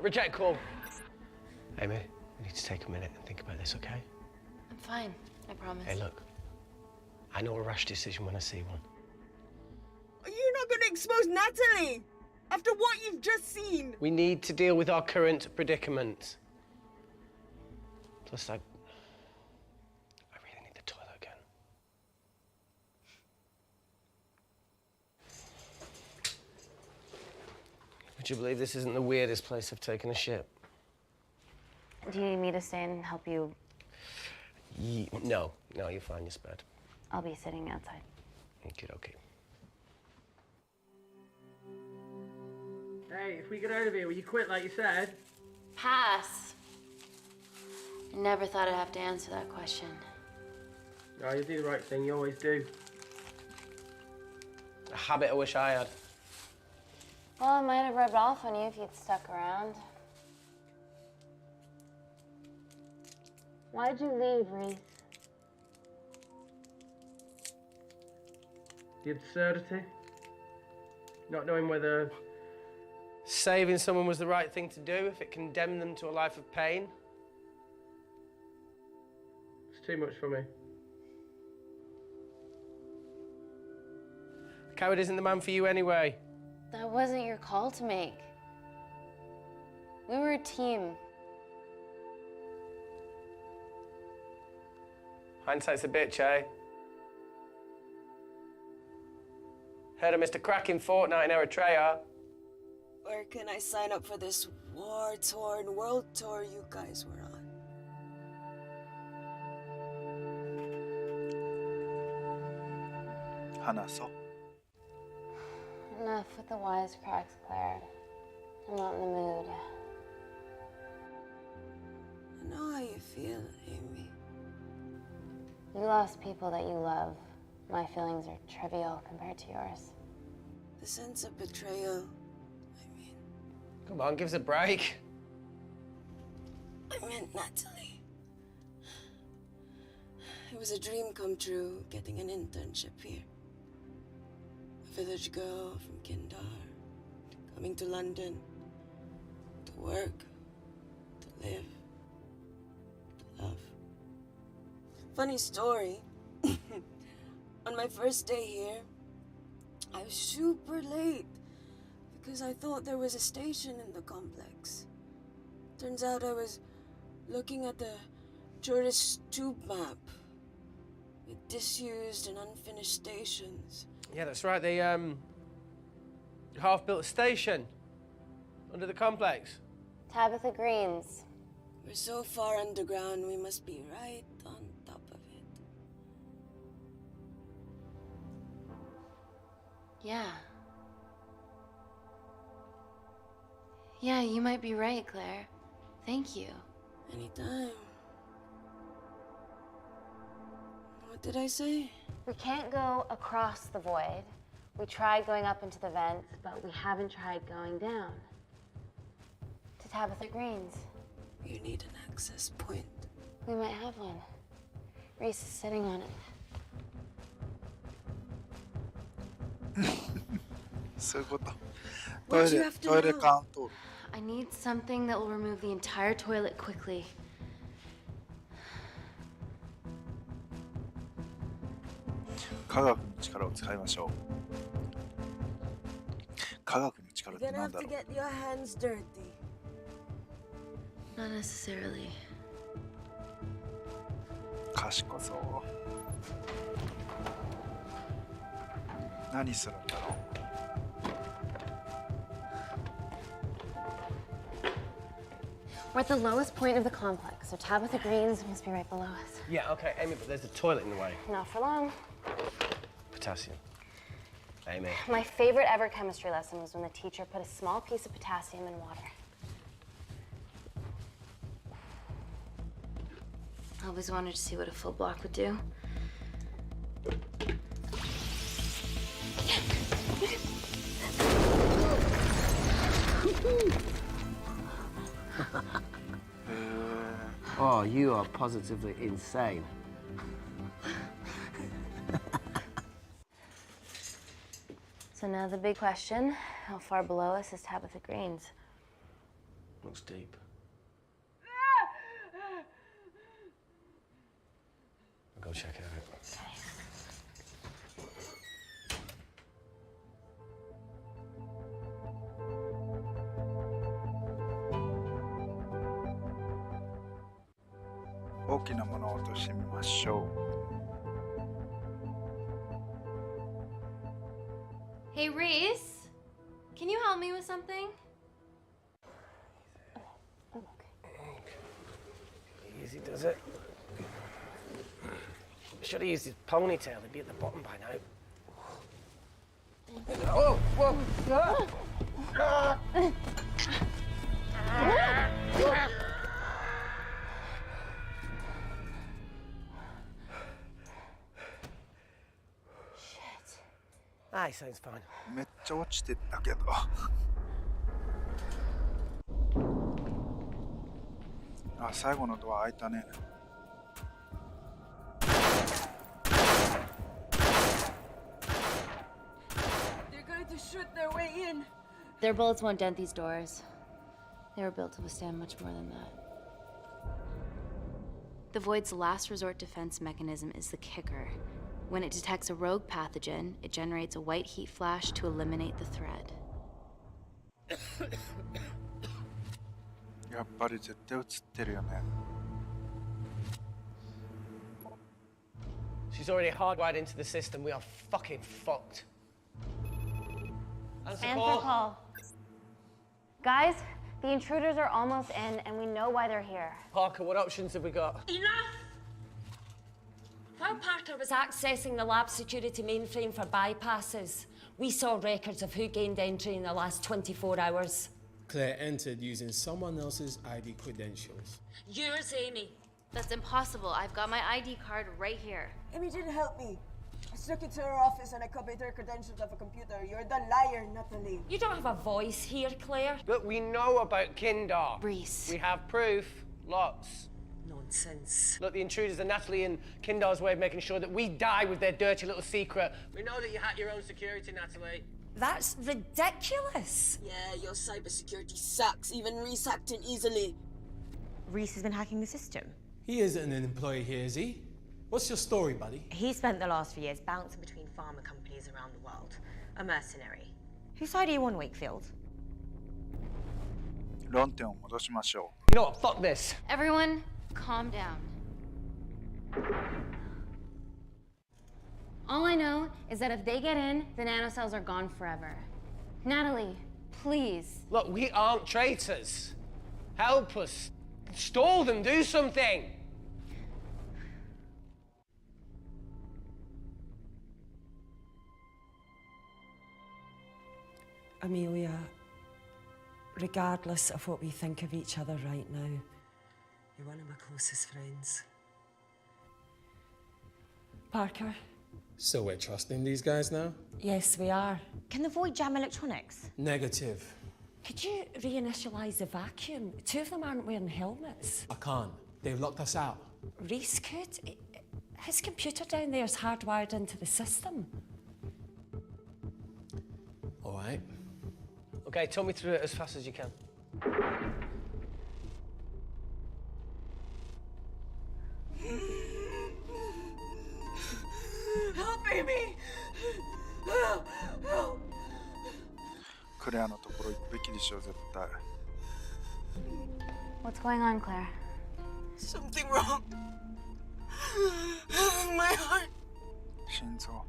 Reject call. Amy, we need to take a minute and think about this, okay? I'm fine, I promise. Hey, look. I know a rash decision when I see one. Are you not going to expose Natalie? After what you've just seen? We need to deal with our current predicament. Plus, I really need the toilet again. Would you believe this isn't the weirdest place I've taken a shit? Do you need me to stay and help you? No, you're fine, you're spared. I'll be sitting outside. Okay. Hey, if we get out of here, will you quit like you said? Pass. I never thought I'd have to answer that question. No, you do the right thing, you always do. A habit I wish I had. Well, it might have rubbed off on you if you'd stuck around. Why'd you leave, Reese? The absurdity. Not knowing whether saving someone was the right thing to do if it condemned them to a life of pain. it's too much for me. A coward isn't the man for you anyway. That wasn't your call to make. We were a team. Hindsight's a bitch, eh? Heard of Mr. Cracking Fortnite in Eritrea? Where can I sign up for this war-torn world tour you guys were on? Hanaso. Enough with the wisecracks, Claire. I'm not in the mood. I know how you feel, Amy. You lost people that you love. My feelings are trivial compared to yours. The sense of betrayal. Come on, give us a break. I meant Natalie. It was a dream come true, getting an internship here. A village girl from Kindar, coming to London, to work, to live, to love. Funny story. On my first day here, I was super late because I thought there was a station in the complex. Turns out I was looking at the tourist tube map with disused and unfinished stations. Yeah, that's right. They half-built a station under the complex. Tabitha Greens. We're so far underground, we must be right on top of it. Yeah. Yeah, you might be right, Claire. Thank you. Anytime. What did I say? We can't go across the void. We tried going up into the vents, but we haven't tried going down. To Tabitha Greens. You need an access point. We might have one. Reese is sitting on it. そういうこと。 What do you have to know? トイレ缶通る。I need something that will remove the entire toilet quickly. 科学の力を使いましょう。科学の力って You're gonna 何 have だ to ろう。 get your hands dirty. Not necessarily. 賢そう。何するんだろう。We're at the lowest point of the complex, so Tabitha Greens must be right below us. Yeah, okay, Amy, but there's a toilet in the way. Not for long. Potassium. Amy. My favorite ever chemistry lesson was when the teacher put a small piece of potassium in water. I always wanted to see what a full block would do. Oh, you are positively insane. So now the big question, how far below us is Tabitha Greens? Looks deep. I'll go check it out. Okay. 大きなものを落としてみましょう。Hey, Reese, can you help me with something? Easy does it. Should have used his ponytail. He'd be at the bottom by now. Oh, whoa! Ah, he sounds fine. めっちゃ落ちてったけど。あ、最後のドア開いたね。They're going to shoot their way in. Their bullets won't dent these doors. They were built to withstand much more than that. The Void's last resort defense mechanism is the kicker. When it detects a rogue pathogen, it generates a white heat flash to eliminate the threat. やっぱり絶対映ってるよね。She's already hardwired into the system. We are fucking fucked. Answer call. Guys, the intruders are almost in, and we know why they're here. Parker, what options have we got? Enough! While Parker was accessing the lab security mainframe for bypasses, we saw records of who gained entry in the last 24 hours. Claire entered using someone else's ID credentials. Yours, Amy. That's impossible. I've got my ID card right here. Amy didn't help me. I stuck it to her office and I copied her credentials off a computer. You're the liar, Natalie. You don't have a voice here, Claire. But we know about Kindar. Reese. We have proof. Lots. Nonsense. Look, the intruders are Natalie and Kindar's way of making sure that we die with their dirty little secret. We know that you hacked your own security, Natalie. That's ridiculous. Yeah, your cybersecurity sucks. Even Reese hacked it easily. Reese has been hacking the system. He isn't an employee here, is he? What's your story, buddy? He spent the last few years bouncing Between pharma companies around the world. A mercenary. Whose side are you on, Wakefield? 論点を戻しましょ You know what? Fuck this. Everyone, calm down. All I know is that if they get in, the nanocells are gone forever. Natalie, please. Look, we aren't traitors. Help us. Stall them. Do something. Amelia, regardless of what we think of each other right now, you're one of my closest friends. Parker? So we're trusting these guys now? Yes, we are. Can the void jam electronics? Negative. Could you reinitialize the vacuum? Two of them aren't wearing helmets. I can't. They've locked us out. Reese could. His computer down there is hardwired into the system. All right. Okay, talk me through it as fast as you can. Help, Amy! Help! Help! う。クレアのところ行くべきでしょ、絶対。 What's going on, Claire? Something wrong. My heart. 心臓。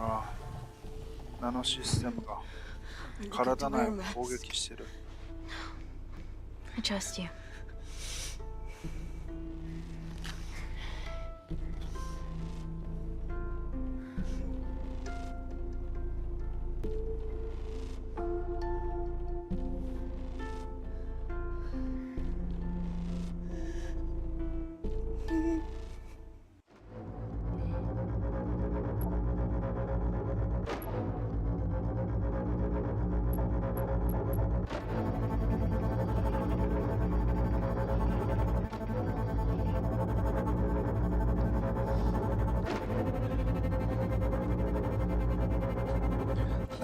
ああ、ナノシステムが体内を攻撃してる。I trust you.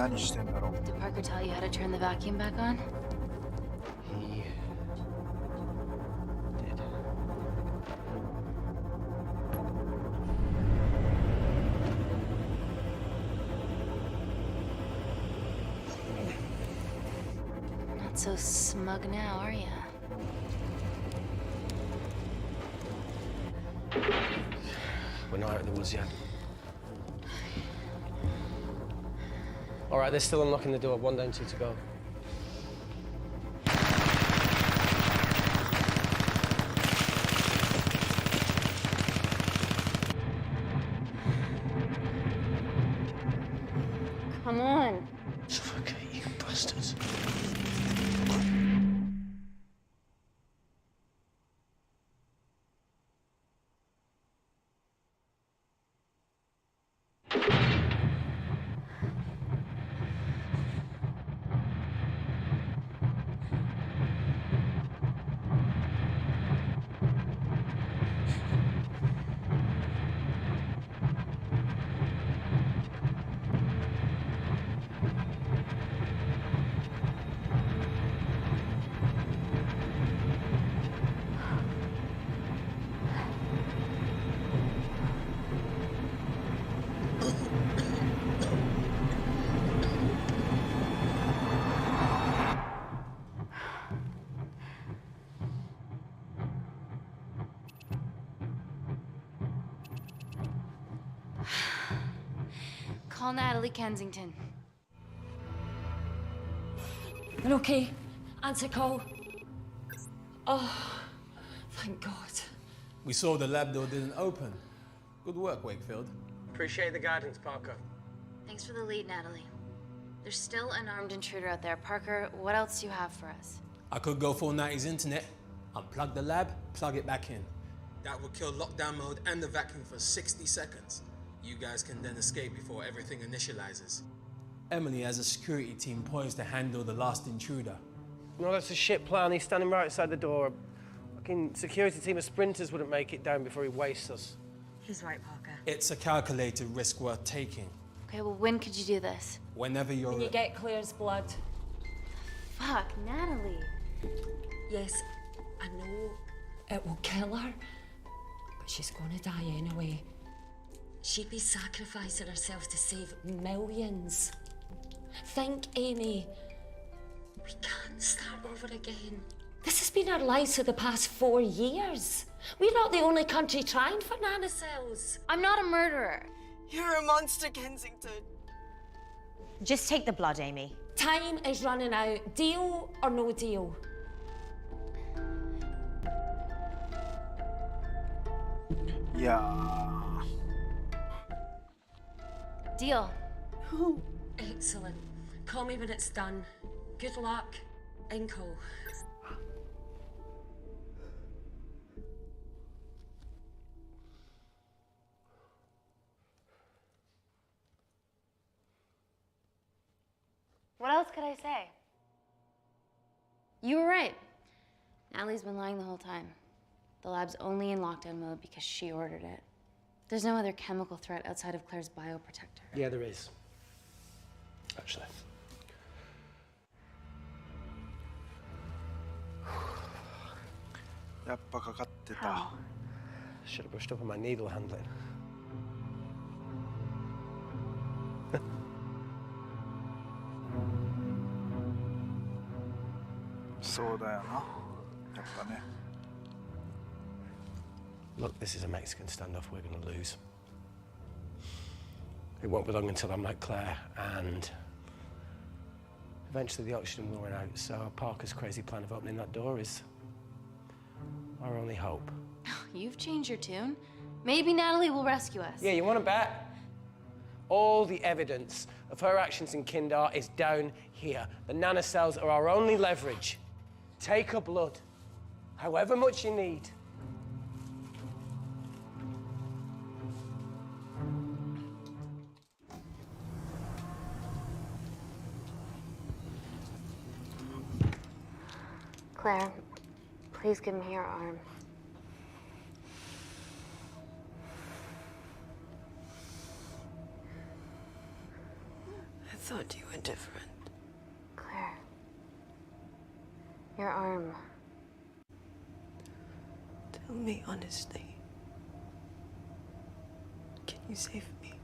Did Parker tell you how to turn the vacuum back on? He did. Not so smug now, are ya? We're not out of the woods yet. All right, they're still unlocking the door. 1 down, 2 to go. Come on. Suffocate, you bastards. Call Natalie Kensington. You're okay? Answer call. Oh, thank God. We saw the lab door didn't open. Good work, Wakefield. Appreciate the guidance, Parker. Thanks for the lead, Natalie. There's still an armed intruder out there. Parker, what else do you have for us? I could go full 90s internet, unplug the lab, plug it back in. That would kill lockdown mode and the vacuum for 60 seconds. You guys can then escape before everything initializes. Emily has a security team poised to handle the last intruder. No, that's a shit plan. He's standing right outside the door. A fucking security team of sprinters wouldn't make it down before he wastes us. He's right, Parker. It's a calculated risk worth taking. Okay, well, when could you do this? Whenever you're... When you get Claire's blood. Fuck, Natalie. Yes, I know it will kill her, but she's gonna die anyway. She'd be sacrificing herself to save millions. Think, Amy. We can't start over again. This has been our lives for the past 4 years. We're not the only country trying for nanocells. I'm not a murderer. You're a monster, Kensington. Just take the blood, Amy. Time is running out. Deal or no deal? Yeah. Deal. Excellent. Call me when it's done. Good luck. Inco. What else could I say? You were right. Natalie's been lying the whole time. The lab's only in lockdown mode because she ordered it. There's no other chemical threat outside of Claire's bioprotector. Yeah, there is. Actually. How? Should have brushed up on my needle handling. Look, this is a Mexican standoff. We're going to lose. It won't be long until I'm like Claire, and eventually the oxygen will run out. So Parker's crazy plan of opening that door is our only hope. You've changed your tune. Maybe Natalie will rescue us. Yeah, you want to bet? All the evidence of her actions in Kindar is down here. The nanocells are our only leverage. Take her blood, however much you need. Claire, please give me your arm. I thought you were different. Claire, your arm. Tell me honestly. Can you save me?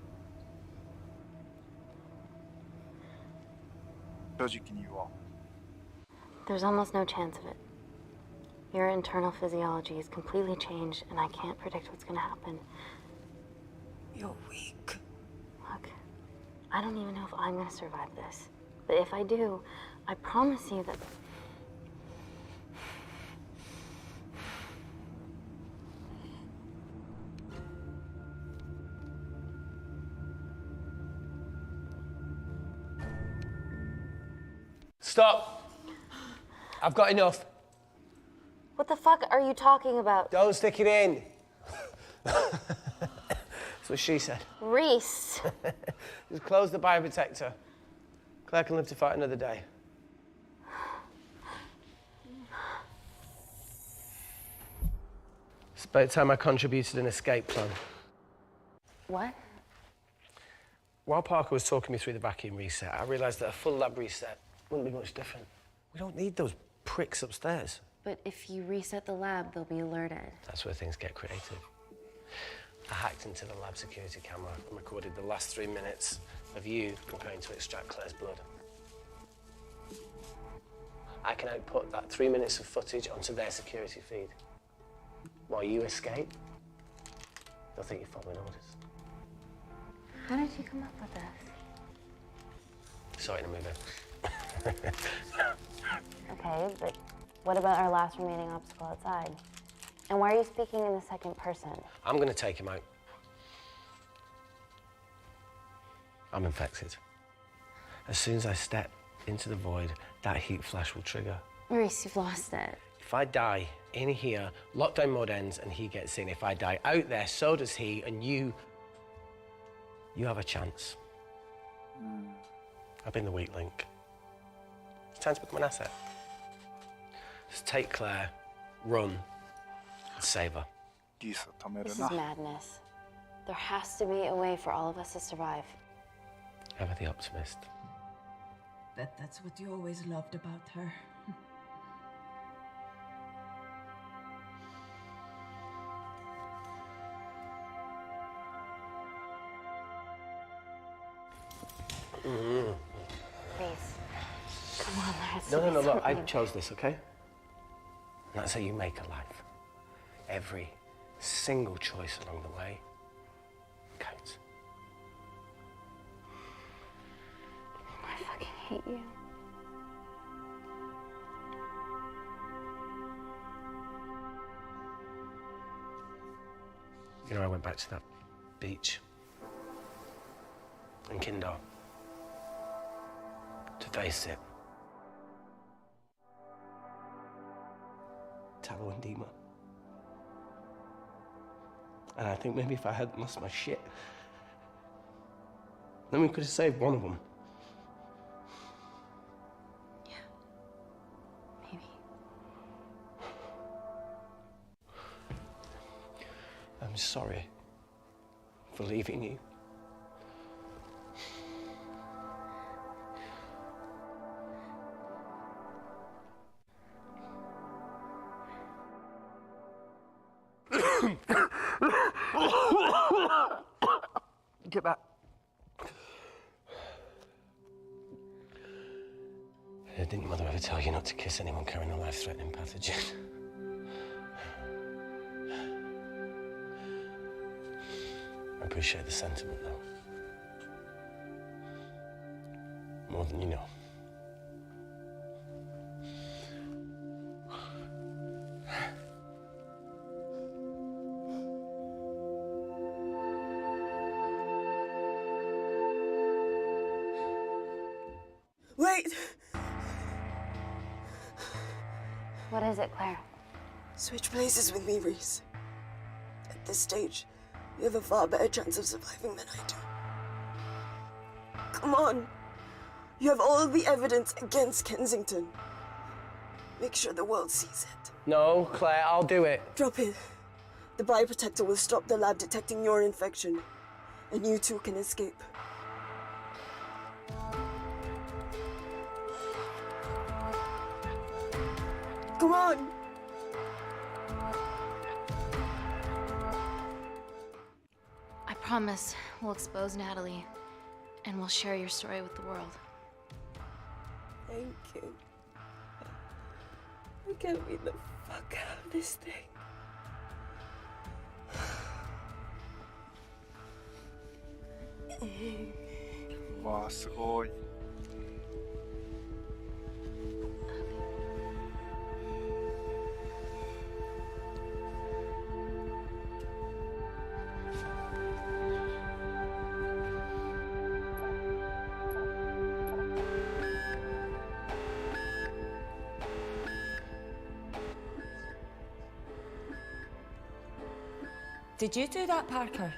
There's almost no chance of it. Your internal physiology is completely changed, and I can't predict what's gonna happen. You're weak. Look, I don't even know if I'm gonna survive this. But if I do, I promise you that... Stop. I've got enough. What the fuck are you talking about? Don't stick it in. That's what she said. Reese. Just close the bioprotector. Claire can live to fight another day. It's about time I contributed an escape plan. What? While Parker was talking me through the vacuum reset, I realised that a full lab reset wouldn't be much different. We don't need those pricks upstairs. But if you reset the lab, they'll be alerted. That's where things get creative. I hacked into the lab security camera and recorded the last 3 minutes of you preparing to extract Claire's blood. I can output that 3 minutes of footage onto their security feed. While you escape, they'll think you're following orders. How did you come up with this? saw it in a movie. Okay, but what about our last remaining obstacle outside? And why are you speaking in the second person? I'm gonna take him out. I'm infected. As soon as I step into the void, that heat flash will trigger. Maurice, you've lost it. If I die in here, lockdown mode ends and he gets in. If I die out there, so does he, and you have a chance. I've been the weak link. It's time to become an asset. Just take Claire, run, and save her. This is madness. There has to be a way for all of us to survive. Ever the optimist. Bet that's what you always loved about her. Please. Come on, there has to No, be look, I something. chose this, okay? And that's how you make a life. Every single choice along the way counts. I fucking hate you. You know, I went back to that beach in Kindar to face it. Tallow and Dima. And I think maybe if I hadn't lost my shit, then we could have saved one of them. Yeah. Maybe. I'm sorry for leaving you. Get back. Didn't Mother ever tell you not to kiss anyone carrying a life-threatening pathogen? I appreciate the sentiment, though. More than you know. Wait! What is it, Claire? Switch places with me, Reese. At this stage, you have a far better chance of surviving than I do. Come on. You have all the evidence against Kensington. Make sure the world sees it. No, Claire, I'll do it. Drop it. The bioprotector will stop the lab detecting your infection, and you two can escape. Come on! I promise we'll expose Natalie, and we'll share your story with the world. Thank you. I can't beat the fuck out of this thing. Wow, すごい。Did you do that, Parker?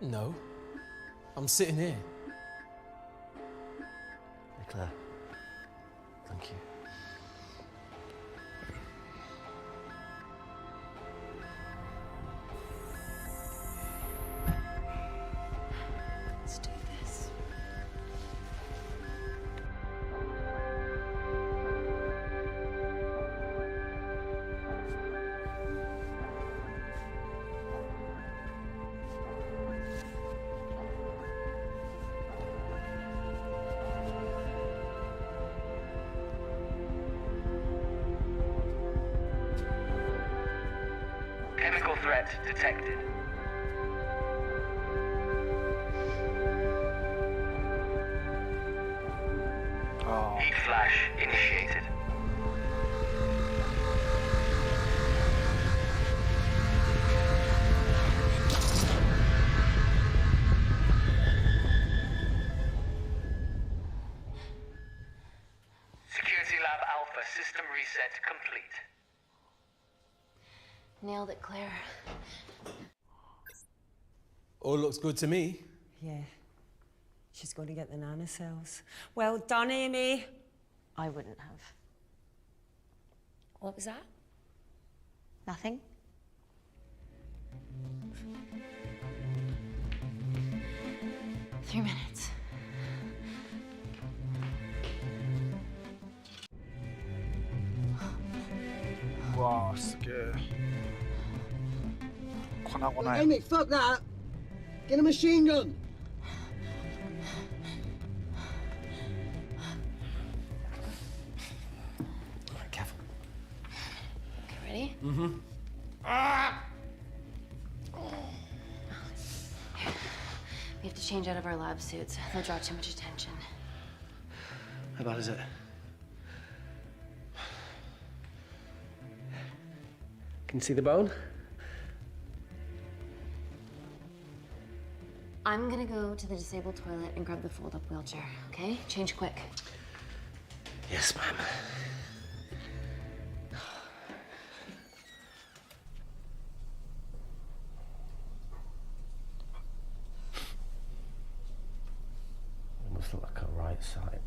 No. I'm sitting here. Hey, Claire. Thank you. Let's do this. Chemical threat detected. Heat flash initiated. Security Lab Alpha system reset complete. Nailed it, Claire. All looks good to me. Yeah. She's going to get the nanocells. Well done, Amy. I wouldn't have. What was that? Nothing? Three minutes. Wow, すげえ。粉々や。 Amy, fuck that! Get a machine gun! Careful. Okay, ready? Mm-hmm. We have to change out of our lab suits. They'll draw too much attention. How bad is it? Can you see the bone? I'm gonna go to the disabled toilet and grab the fold-up wheelchair, okay? Change quick. Yes, ma'am. It must look like a right side.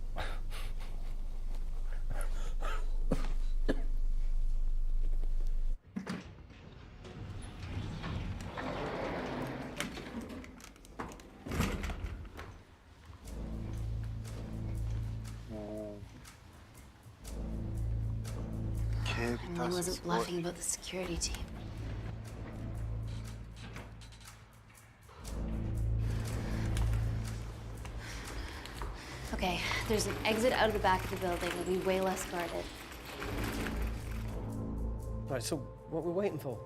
I wasn't bluffing about the security team. Okay, there's an exit out of the back of the building. It'll be way less guarded. Right, so what are we waiting for?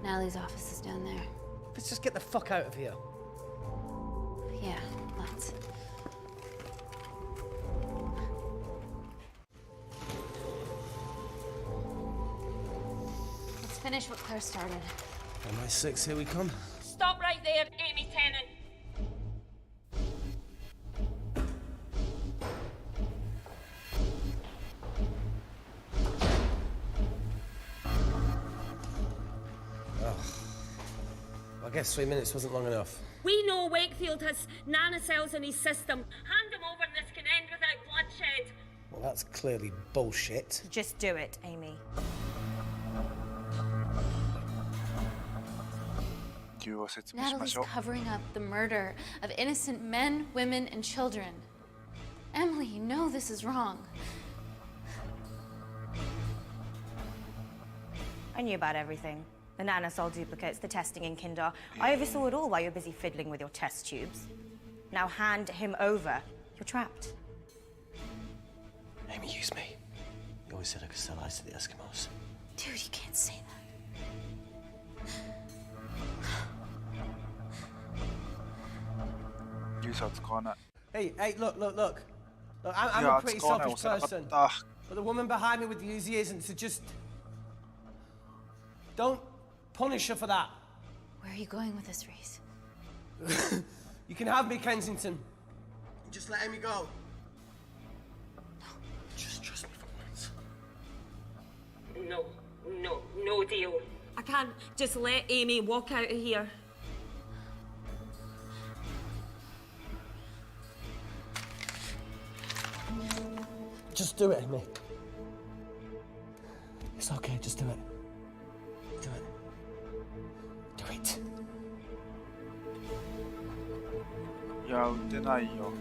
Natalie's office is down there. Let's just get the fuck out of here. Yeah, let's. Let's finish what Claire started. MI6, here we come. Stop right there, Amy Tennant. I guess 3 minutes wasn't long enough. We know Wakefield has nanocells in his system. Hand him over and this can end without bloodshed. Well, that's clearly bullshit. Just do it, Amy. Natalie's covering up the murder of innocent men, women, and children. Emily, you know this is wrong. I knew about everything. The nanosol duplicates, the testing in Kindar. I oversaw it all while you're busy fiddling with your test tubes. Now hand him over. You're trapped. Amy, use me. You always said I could sell ice to the Eskimos. Dude, you can't say that. Hey, look. I'm a pretty selfish person. But the woman behind me with the Uzi isn't, so just... don't punish her for that. Where are you going with this, Reese? You can have me, Kensington. Just let Amy go. Just trust me for once. No deal. I can't just let Amy walk out of here. Just do it, Amy. It's okay, just do it. Do it. Do it. いや、打てないよ。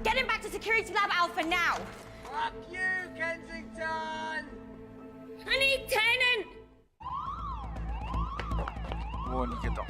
Get him back to Security Lab Alpha now! Fuck you, Kensington! お逃げた。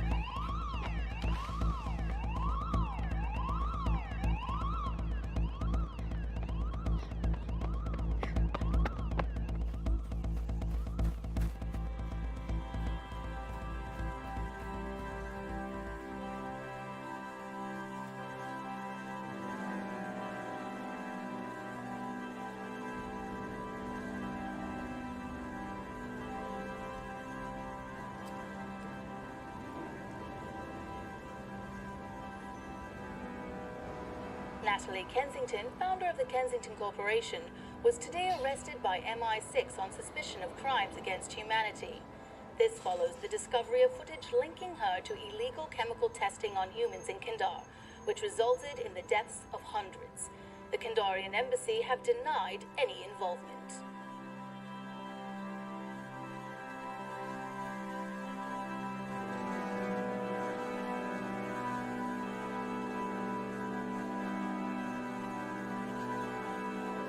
Natalie Kensington, founder of the Kensington Corporation, was today arrested by MI6 on suspicion of crimes against humanity. This follows the discovery of footage linking her to illegal chemical testing on humans in Kindar, which resulted in the deaths of hundreds. The Kindarian embassy have denied any involvement.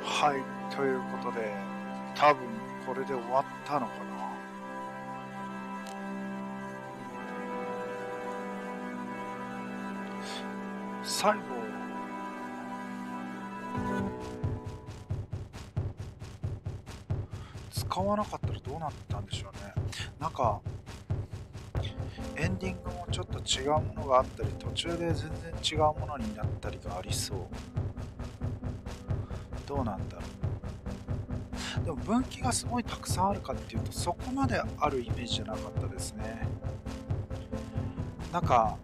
はい、ということで、多分これで終わったのかな。最後、使わなかったらどうなったんでしょうね。なんか、エンディングもちょっと違うものがあったり、途中で全然違うものになったりがありそう。どうなんだろう。でも分岐がすごいたくさんあるかっていうとそこまであるイメージじゃなかったですね。なんか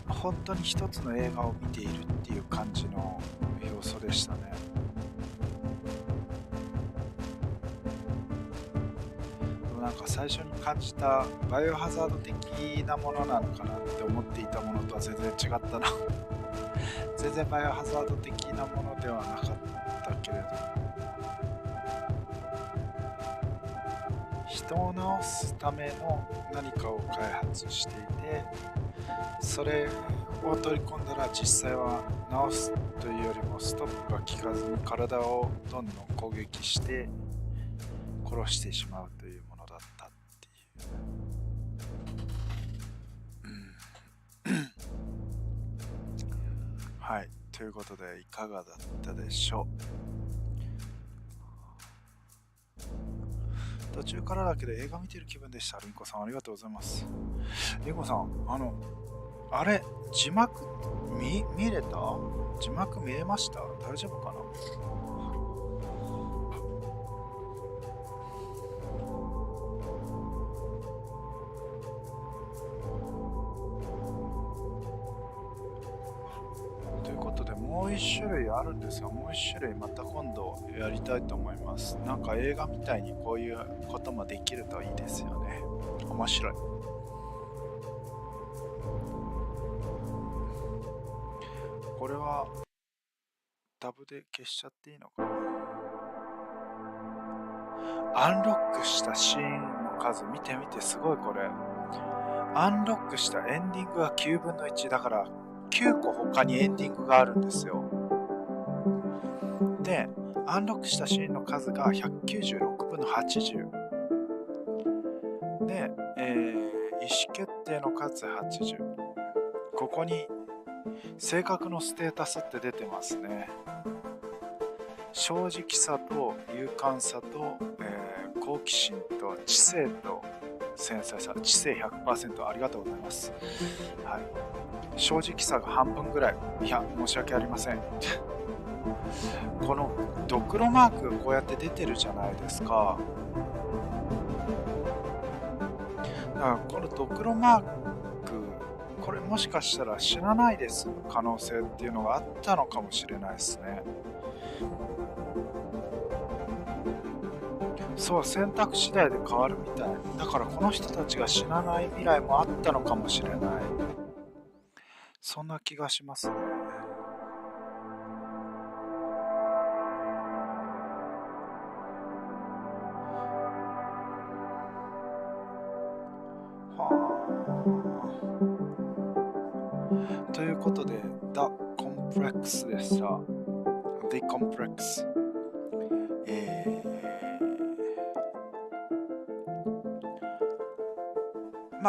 本当に一つの映画を見ているっていう感じの要素でしたね。でもなんか最初に感じたバイオハザード的なものなのかなって思っていたものとは全然違ったな。全然バイオハザード的なものではなかったけれども、人を治すための何かを開発していて、それを取り込んだら実際は治すというよりもストップが効かずに体をどんどん攻撃して殺してしまうというものだったっていう。はい、ということでいかがだったでしょう。途中からだけど映画見てる気分でした。リンコさんありがとうございます。リンコさん、あれ字幕見れた？字幕見れました？大丈夫かな？もう一種類あるんですが、もう一種類また今度やりたいと思います。なんか映画みたいにこういうこともできるといいですよね。面白い。これはタブで消しちゃっていいのかな。アンロックしたシーンの数見てみて、すごいこれ。アンロックしたエンディングが9分の1だから9個他にエンディングがあるんですよ。で、アンロックしたシーンの数が196分の80で、意思決定の数80。ここに性格のステータスって出てますね。正直さと勇敢さと、好奇心と知性と繊細さ、知性 100% ありがとうございます。はい。正直さが半分ぐらい。いや、申し訳ありません。このドクロマークがこうやって出てるじゃないですか。だからこのドクロマーク、これもしかしたら死なないです可能性っていうのがあったのかもしれないですね。そう、選択次第で変わるみたい。だからこの人たちが死なない未来もあったのかもしれない。そんな気がしますね。ということで、TheComplex でした。TheComplex。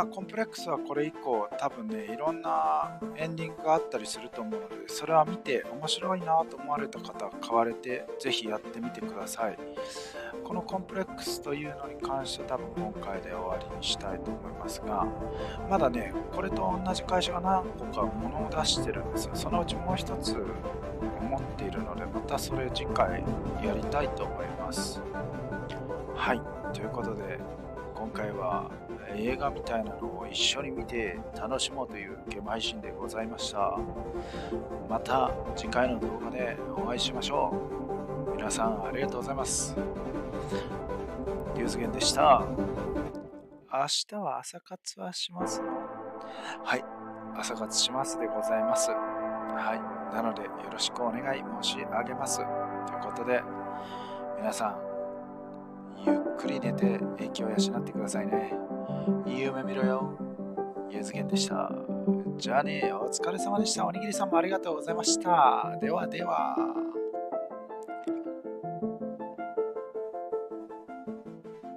コンプレックスはこれ以降多分ね、いろんなエンディングがあったりすると思うので、それは見て面白いなと思われた方は買われてぜひやってみてください。このコンプレックスというのに関して多分今回で終わりにしたいと思いますが、まだね、これと同じ会社が何個か物を出してるんですよ。そのうちもう一つ思っているので、またそれ次回やりたいと思います。はい、ということで今回は映画みたいなのを一緒に見て楽しもうというゲーム配信でございました。また次回の動画でお会いしましょう。皆さんありがとうございます。柚弦でした。明日は朝活はしますの？はい、朝活しますでございます。はい、なのでよろしくお願い申し上げます。ということで皆さんゆっくり寝て英気を養ってくださいね。夢見ろよ。柚弦でした。じゃあね、お疲れ様でした。おにぎりさんもありがとうございました。ではでは。